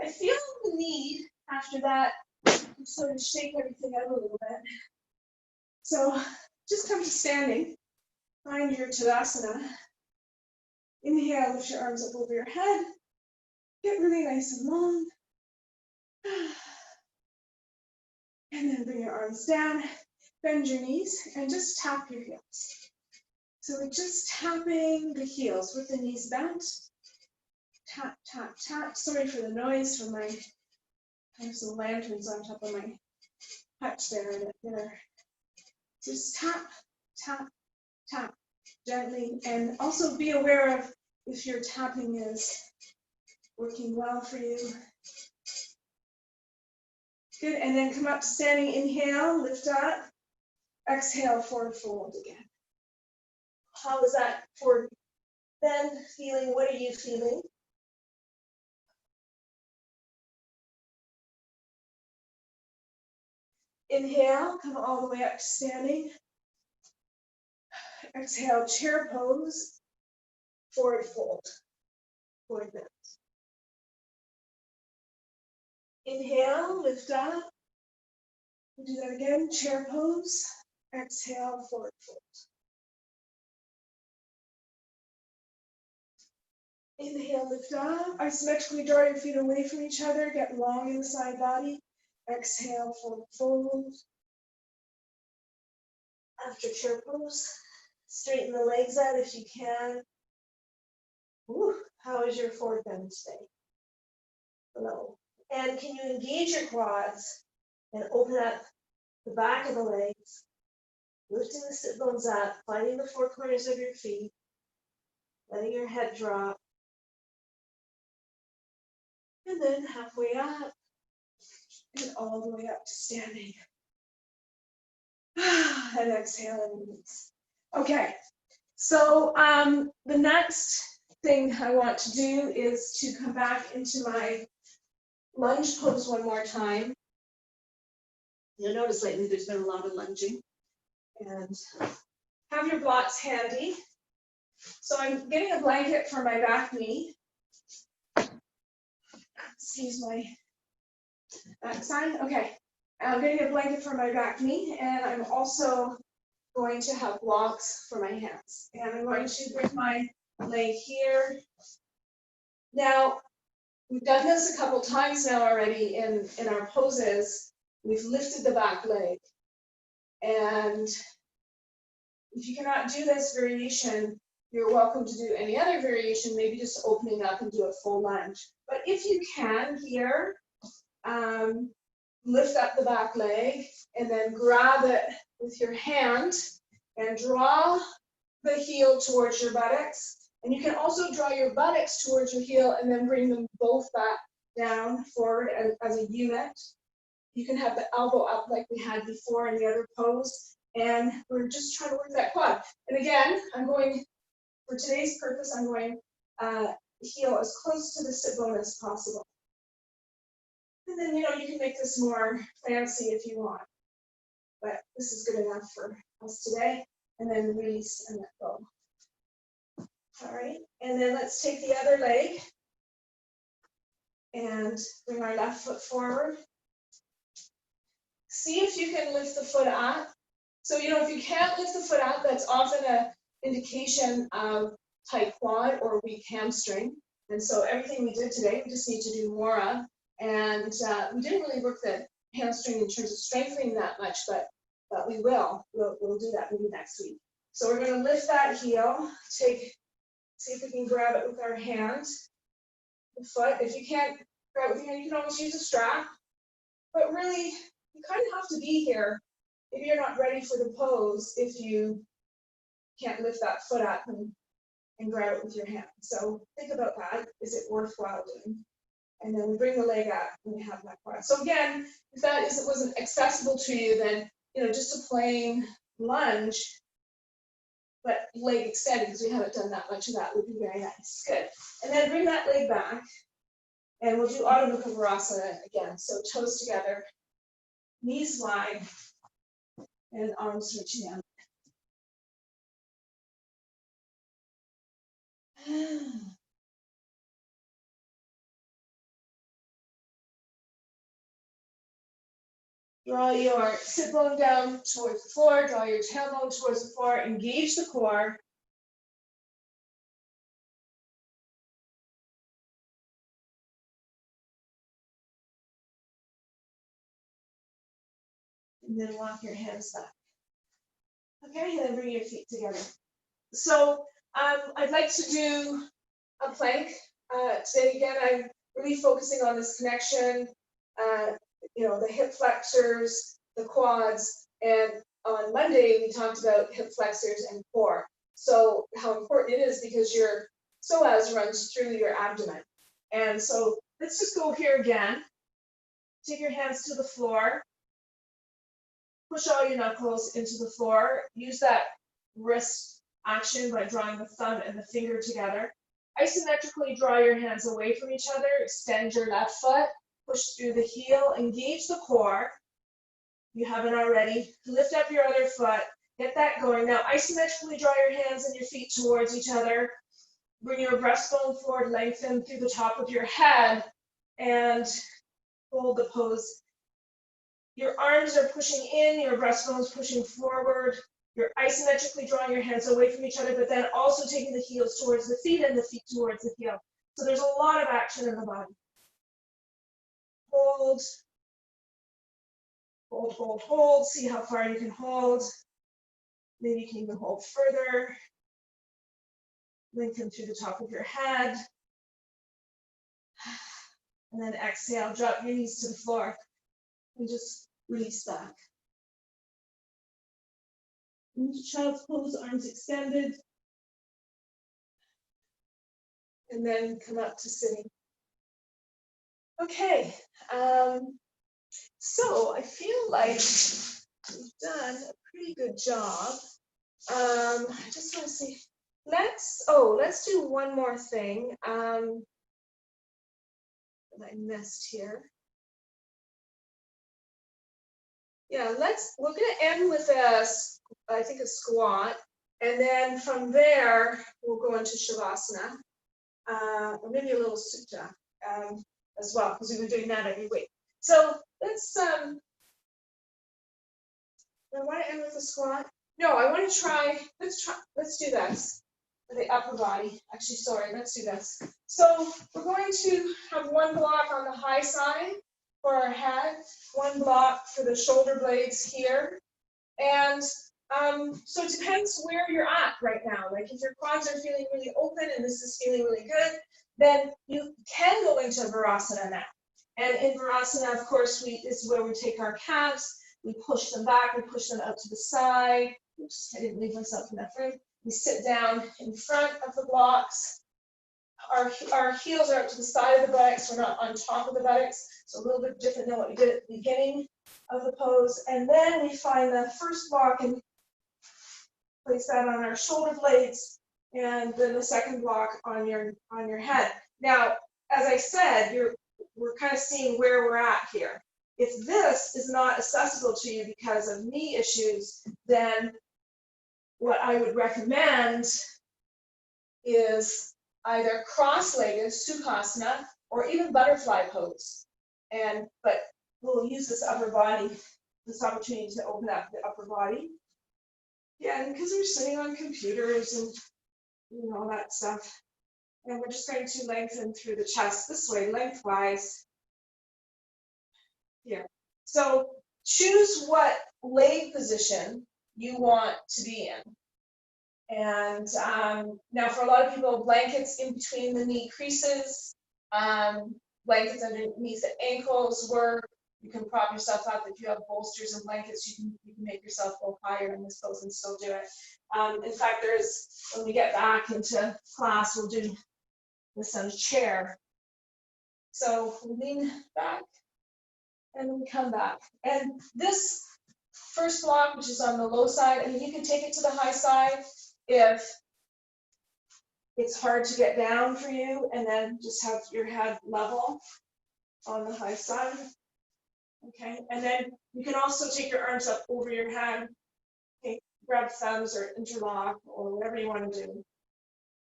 I feel the need after that to sort of shake everything out a little bit. So just come to standing, find your Tadasana. Inhale, lift your arms up over your head. Get really nice and long. And then bring your arms down, bend your knees, and just tap your heels. So we're just tapping the heels with the knees bent. Tap, tap, tap. Sorry for the noise from I have some lanterns on top of my hutch there in dinner. Just tap, tap, tap gently. And also be aware of if your tapping is working well for you. Good, and then come up to standing, inhale, lift up, exhale, forward fold again. How was that forward bend feeling? What are you feeling? Inhale, come all the way up to standing. Exhale, chair pose, forward fold, forward bend. Inhale, lift up. We'll do that again, chair pose. Exhale, forward fold. Inhale, lift up. Isometrically draw your feet away from each other. Get long in the side body. Exhale, forward fold. After chair pose, straighten the legs out if you can. Ooh, how is your forward bend today? Below. And can you engage your quads and open up the back of the legs, lifting the sit bones up, finding the 4 corners of your feet, letting your head drop, and then halfway up, and all the way up to standing. And exhale and release. Okay, So the next thing I want to do is to come back into my lunge pose one more time. You'll notice lately there's been a lot of lunging. And have your blocks handy. So I'm getting a blanket for my back knee. Excuse my backside. Okay, I'm getting a blanket for my back knee, and I'm also going to have blocks for my hands. And I'm going to bring my leg here. Now, we've done this a couple times now already in our poses. We've lifted the back leg. And if you cannot do this variation, you're welcome to do any other variation, maybe just opening up and do a full lunge. But if you can here, lift up the back leg and then grab it with your hand and draw the heel towards your buttocks. And you can also draw your buttocks towards your heel and then bring them both back down forward as a unit. You can have the elbow up like we had before in the other pose. And we're just trying to work that quad. And again, I'm going, for today's purpose, I'm going heel as close to the sit bone as possible. And then, you can make this more fancy if you want. But this is good enough for us today. And then release and let go. All right, and then let's take the other leg and bring our left foot forward. See if you can lift the foot up. So, if you can't lift the foot up, that's often an indication of tight quad or weak hamstring. And so everything we did today, we just need to do more of. And we didn't really work the hamstring in terms of strengthening that much, but we will. We'll do that maybe next week. So we're going to lift that heel, see if we can grab it with our hand, the foot. If you can't grab it with your hand, you can always use a strap. But really, you kind of have to be here if you're not ready for the pose, if you can't lift that foot up and grab it with your hand. So think about that. Is it worthwhile doing? And then we bring the leg up and we have that quad. So again, if it wasn't accessible to you, then just a plain lunge, but leg extended, because we haven't done that much of that, would be very nice. Good. And then bring that leg back, and we'll do Adho Mukha Virasana again. So toes together, knees wide, and arms reaching out. Draw your sit bone down towards the floor, draw your tailbone towards the floor, engage the core. And then walk your hands back. Okay, and then bring your feet together. So I'd like to do a plank. Today, again, I'm really focusing on this connection, the hip flexors, the quads, and on Monday, we talked about hip flexors and core. So how important it is because your psoas runs through your abdomen. And so let's just go here again. Take your hands to the floor. Push all your knuckles into the floor. Use that wrist action by drawing the thumb and the finger together. Isometrically draw your hands away from each other. Extend your left foot. Push through the heel. Engage the core. You haven't already. Lift up your other foot. Get that going. Now isometrically draw your hands and your feet towards each other. Bring your breastbone forward. Lengthen through the top of your head. And hold the pose. Your arms are pushing in, your breastbone's pushing forward. You're isometrically drawing your hands away from each other, but then also taking the heels towards the feet and the feet towards the heel. So there's a lot of action in the body. Hold, hold, hold, hold. See how far you can hold. Maybe you can even hold further. Lengthen through the top of your head. And then exhale, drop your knees to the floor. And just release back. Into child's pose, arms extended. And then come up to sitting. Okay, so I feel like we've done a pretty good job I just want to see. Let's do one more thing. That I missed here. Yeah, we're going to end with I think a squat, and then from there we'll go into shavasana, or maybe a little sutta as well, because we've been doing that every week. So let's I want to end with a squat. No, I want to try. Let's do this for the upper body. Actually, sorry, let's do this. So we're going to have one block on the high side for our head, one block for the shoulder blades here. And so it depends where you're at right now. Like if your quads are feeling really open and this is feeling really good, then you can go into Virasana now. And in Virasana, of course, is where we take our calves, we push them back, we push them out to the side. Oops, I didn't leave myself enough room. We sit down in front of the blocks. Our heels are out to the side of the buttocks. We're not on top of the buttocks. So a little bit different than what we did at the beginning of the pose. And then we find the first block and place that on our shoulder blades, and then the second block on your head. Now, as I said, we're kind of seeing where we're at here. If this is not accessible to you because of knee issues, then what I would recommend is either cross-legged Sukhasana or even butterfly pose. But we'll use this opportunity to open up the upper body. Yeah, and because we're sitting on computers and all that stuff. And we're just going to lengthen through the chest this way, lengthwise. Here. So choose what leg position you want to be in. And now for a lot of people, blankets in between the knee creases, blankets underneath the ankles work. You can prop yourself up. If you have bolsters and blankets, you can make yourself go higher in this pose and still do it. In fact, when we get back into class, we'll do this on a chair. So we lean back and then we come back. And this first block, which is on the low side, I mean, you can take it to the high side if it's hard to get down for you, and then just have your head level on the high side. Okay, and then you can also take your arms up over your head. Okay, grab thumbs or interlock or whatever you want to do.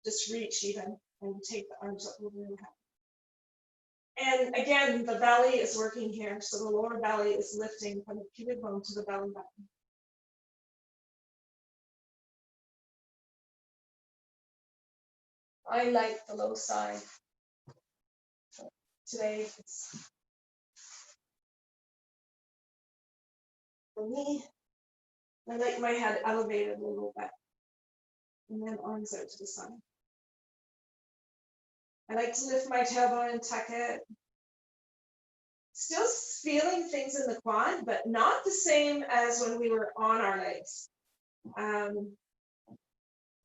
Just reach even and take the arms up over your head. And again, the belly is working here, so the lower belly is lifting from the pubic bone to the belly button. I like the low side. Today, it's for me. I like my head elevated a little bit, and then arms out to the side. I like to lift my tailbone and tuck it. Still feeling things in the quad, but not the same as when we were on our legs.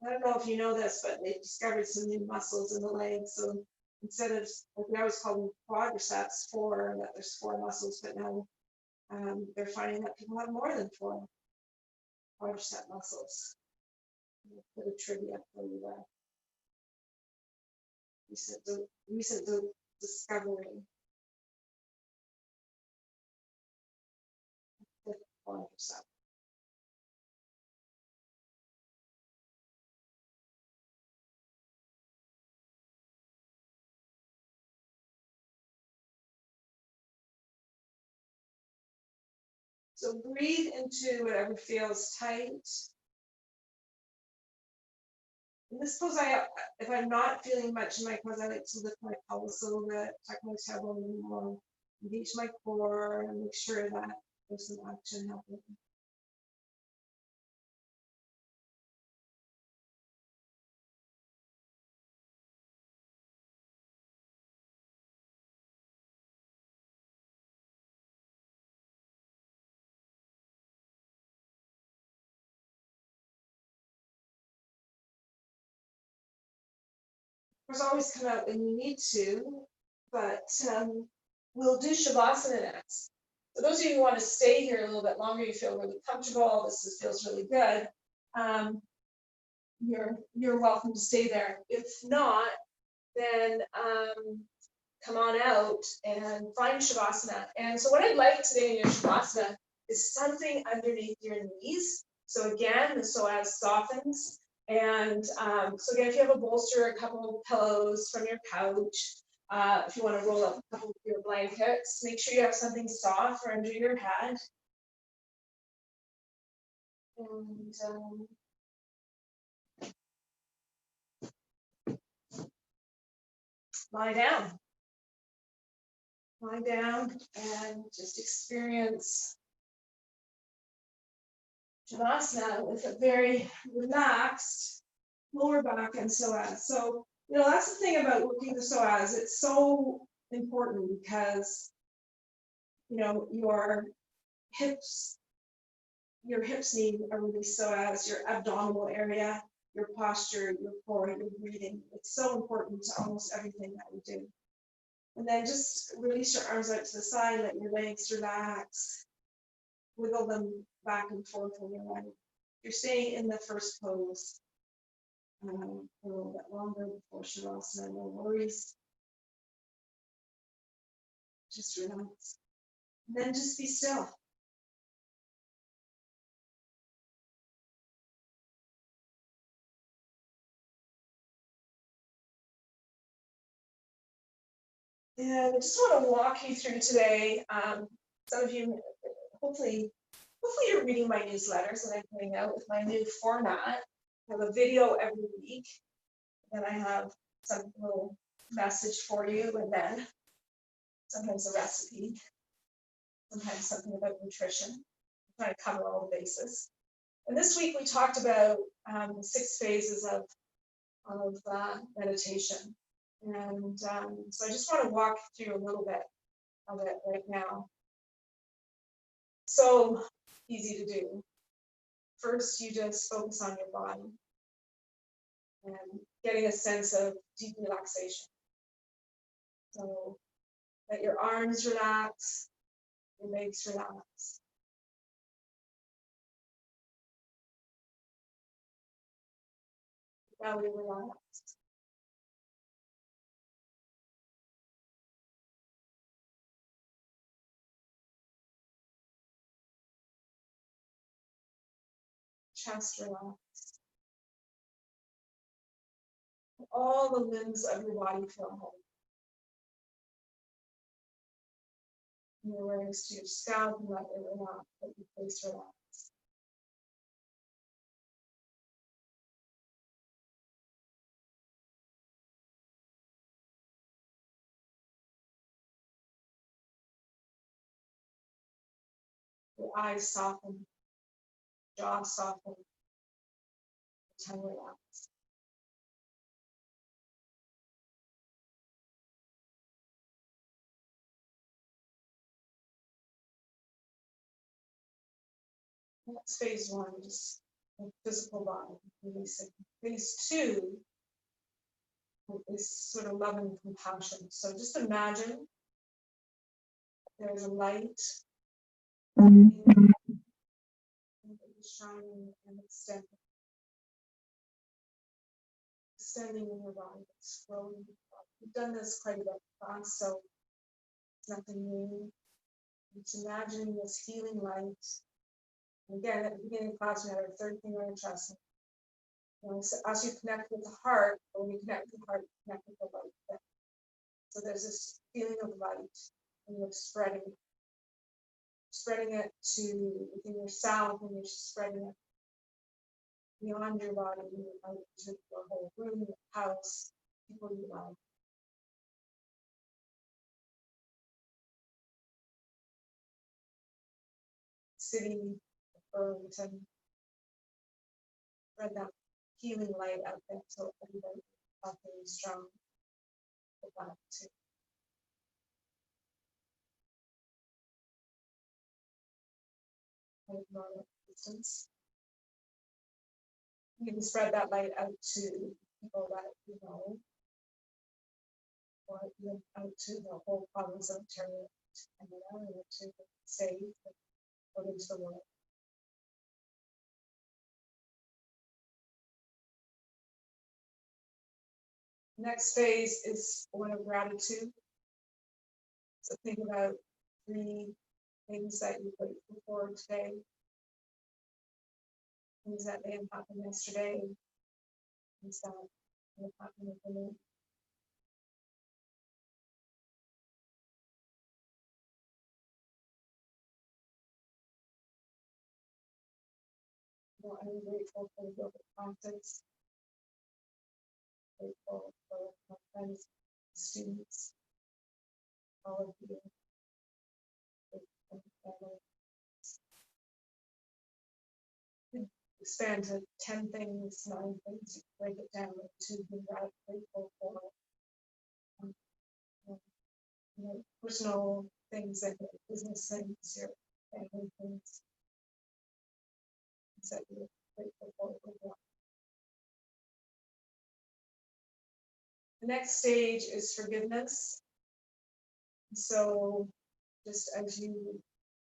I don't know if you know this, but they discovered some new muscles in the legs. So instead of, like we always call them quadriceps, that there's 4 muscles, but now they're finding that people have more than 4 quadricep muscles. Put a trivia for you there. Recent discovery. Quadricep. So breathe into whatever feels tight. In this pose, if I'm not feeling much in my quads, I like to lift my pelvis a little bit, tuck my tailbone a little more, engage my core, and make sure that there's some action happening. There's always come out when you need to, but we'll do Shavasana next. For those of you who want to stay here a little bit longer, you feel really comfortable, feels really good, you're welcome to stay there. If not, then come on out and find Shavasana. And so what I'd like today in your Shavasana is something underneath your knees. So again, the psoas softens. And so again, if you have a bolster, a couple of pillows from your couch, if you want to roll up a couple of your blankets, make sure you have something soft for under your head. And lie down. Lie down and just experience Shavasana with a very relaxed lower back and psoas. So, that's the thing about working the psoas. It's so important because, your hips need a really psoas, your abdominal area, your posture, your core, your breathing. It's so important to almost everything that we do. And then just release your arms out to the side, let your legs relax, wiggle them back and forth when you're ready. You're staying in the first pose for a little bit longer before Shavasana, no worries. Just relax. And then just be still. And I just want to walk you through today. Some of you, hopefully you're reading my newsletters that I'm putting out with my new format. I have a video every week, and I have some little message for you, and then sometimes a recipe, sometimes something about nutrition. I'm trying to cover all the bases. And this week we talked about 6 phases of meditation. And so I just want to walk through a little bit of it right now. So easy to do. First, you just focus on your body and getting a sense of deep relaxation. So let your arms relax, your legs relax. Belly relaxed. Chest relaxed. All the limbs of your body feel whole. Your awareness to your scalp and let it relax, let your face relax. Your eyes soften, jaw soften, tongue relax. That's phase 1, just the physical body, releasing. Phase 2 is sort of love and compassion. So just imagine there's a light shining and extending in your body. It's growing. We've done this quite a bit in class, so it's nothing new. Just imagining this healing light. And again, at the beginning of the class, we had our third finger in chest. As you connect with the heart, or when you connect with the heart, you connect with the light. So there's this feeling of light, and you're spreading it to within yourself, and you're spreading it beyond your body, out to your whole room, your house, people you love. City, Burlington, spread that healing light out there so everybody is very strong with that too. Distance. You can spread that light out to people that you know, or even out to the whole province of Ontario, and to the state, or into the world. Next phase is one of gratitude. So think about 3 things that you're grateful for today. Things that may have happened yesterday. Things that may have happened within it. Well, I'm grateful for the yoga practice. Grateful for my friends, students, all of you. Expand to 10 things, 9 things, you break it down to be grateful for. Personal things and business things, your family things that you're grateful for. The next stage is forgiveness. So just as you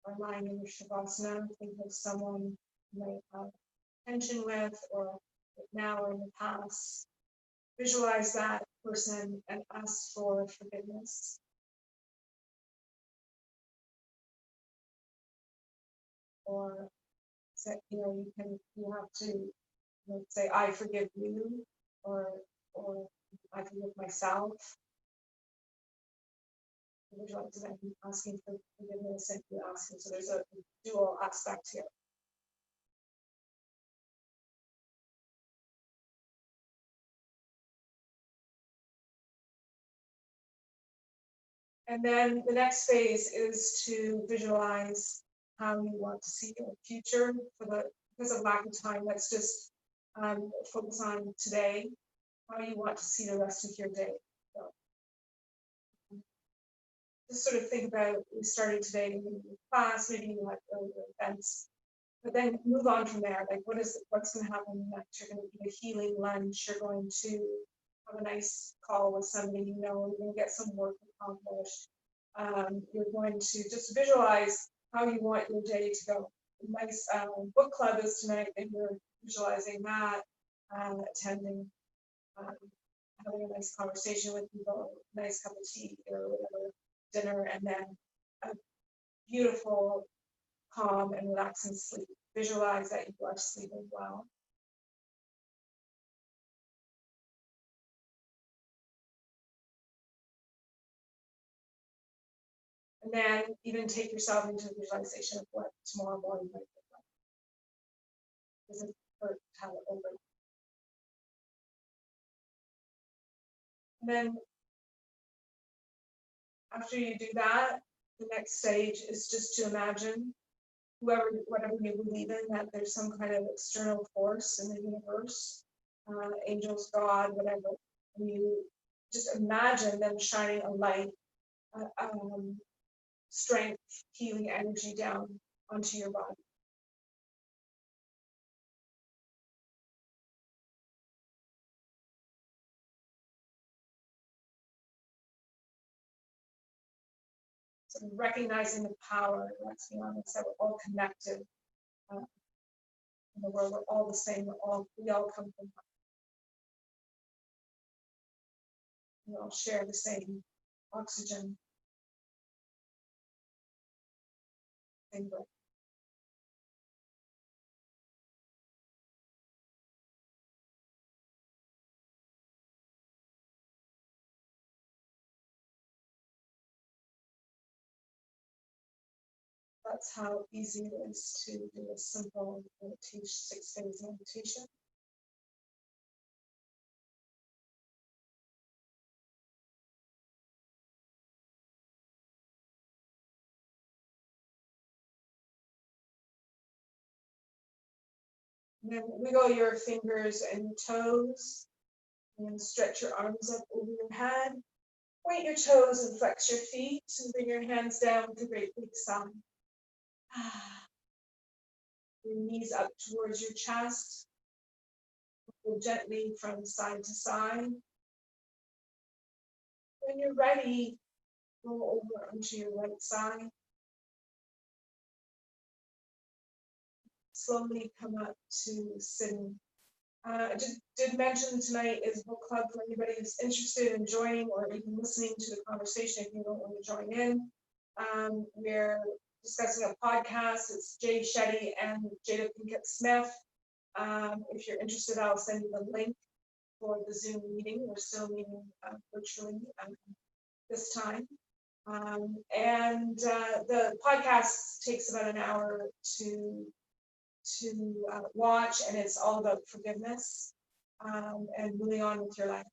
are lying in your Shavasana, think of someone you might have tension with, or now or in the past. Visualize that person and ask for forgiveness. Or that you have to say, I forgive you, or I forgive myself. Visualize that you asking for forgiveness and you asking. So there's a dual aspect here. And then the next phase is to visualize how you want to see your future. Because of lack of time, let's just focus on today, how you want to see the rest of your day. So, just sort of think about, we started today in class, maybe you had earlier events, but then move on from there. Like what's going to happen next? You're going to do a healing lunch, you're going to have a nice call with somebody you're going to get some work accomplished. You're going to just visualize how you want your day to go. A nice book club is tonight, and you're visualizing that, attending, having a nice conversation with people, nice cup of tea or whatever, dinner, and then a beautiful, calm, and relaxing sleep. Visualize that you are sleeping well. And then even take yourself into a visualization of what tomorrow morning might look like. Doesn't hurt to have it open. And then after you do that, the next stage is just to imagine whatever you believe in, that there's some kind of external force in the universe, angels, God, whatever. And you just imagine them shining a light, strength, healing energy down onto your body. So recognizing the power, let's be honest, that we're all connected. In the world, we're all the same. We all come from. We all share the same oxygen. Same breath. That's how easy it is to do a simple meditation, 6 phase meditation. And then wiggle your fingers and toes, and stretch your arms up over your head. Point your toes and flex your feet, and bring your hands down with a great big sigh. Your knees up towards your chest. Go gently from side to side. When you're ready, roll over onto your right side. Slowly come up to sitting I did mention tonight is book club for anybody who's interested in joining or even listening to the conversation if you don't want to join in. We're discussing a podcast. It's Jay Shetty and Jada Pinkett Smith. If you're interested, I'll send you the link for the Zoom meeting. We're still meeting virtually this time. The podcast takes about an hour to watch, and it's all about forgiveness and moving on with your life.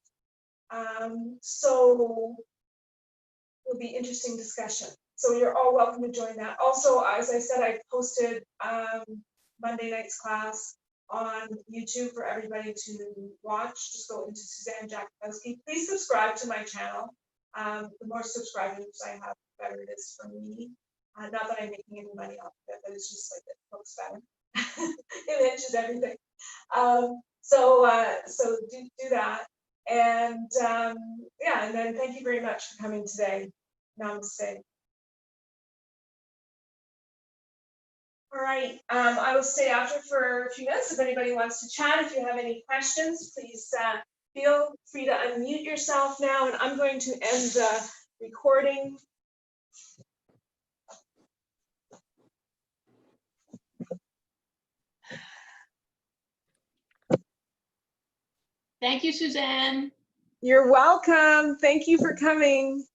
So it'll be interesting discussion. So you're all welcome to join that. Also, as I said, I posted Monday night's class on YouTube for everybody to watch. Just go into Susanne Jakubowski. Please subscribe to my channel. The more subscribers I have, the better it is for me. Not that I'm making any money off of it, but it's just like it looks better. It enhances everything. So do that. And yeah, and then thank you very much for coming today. Namaste. All right, I will stay after for a few minutes if anybody wants to chat. If you have any questions, please feel free to unmute yourself now, and I'm going to end the recording. Thank you, Susanne. You're welcome. Thank you for coming.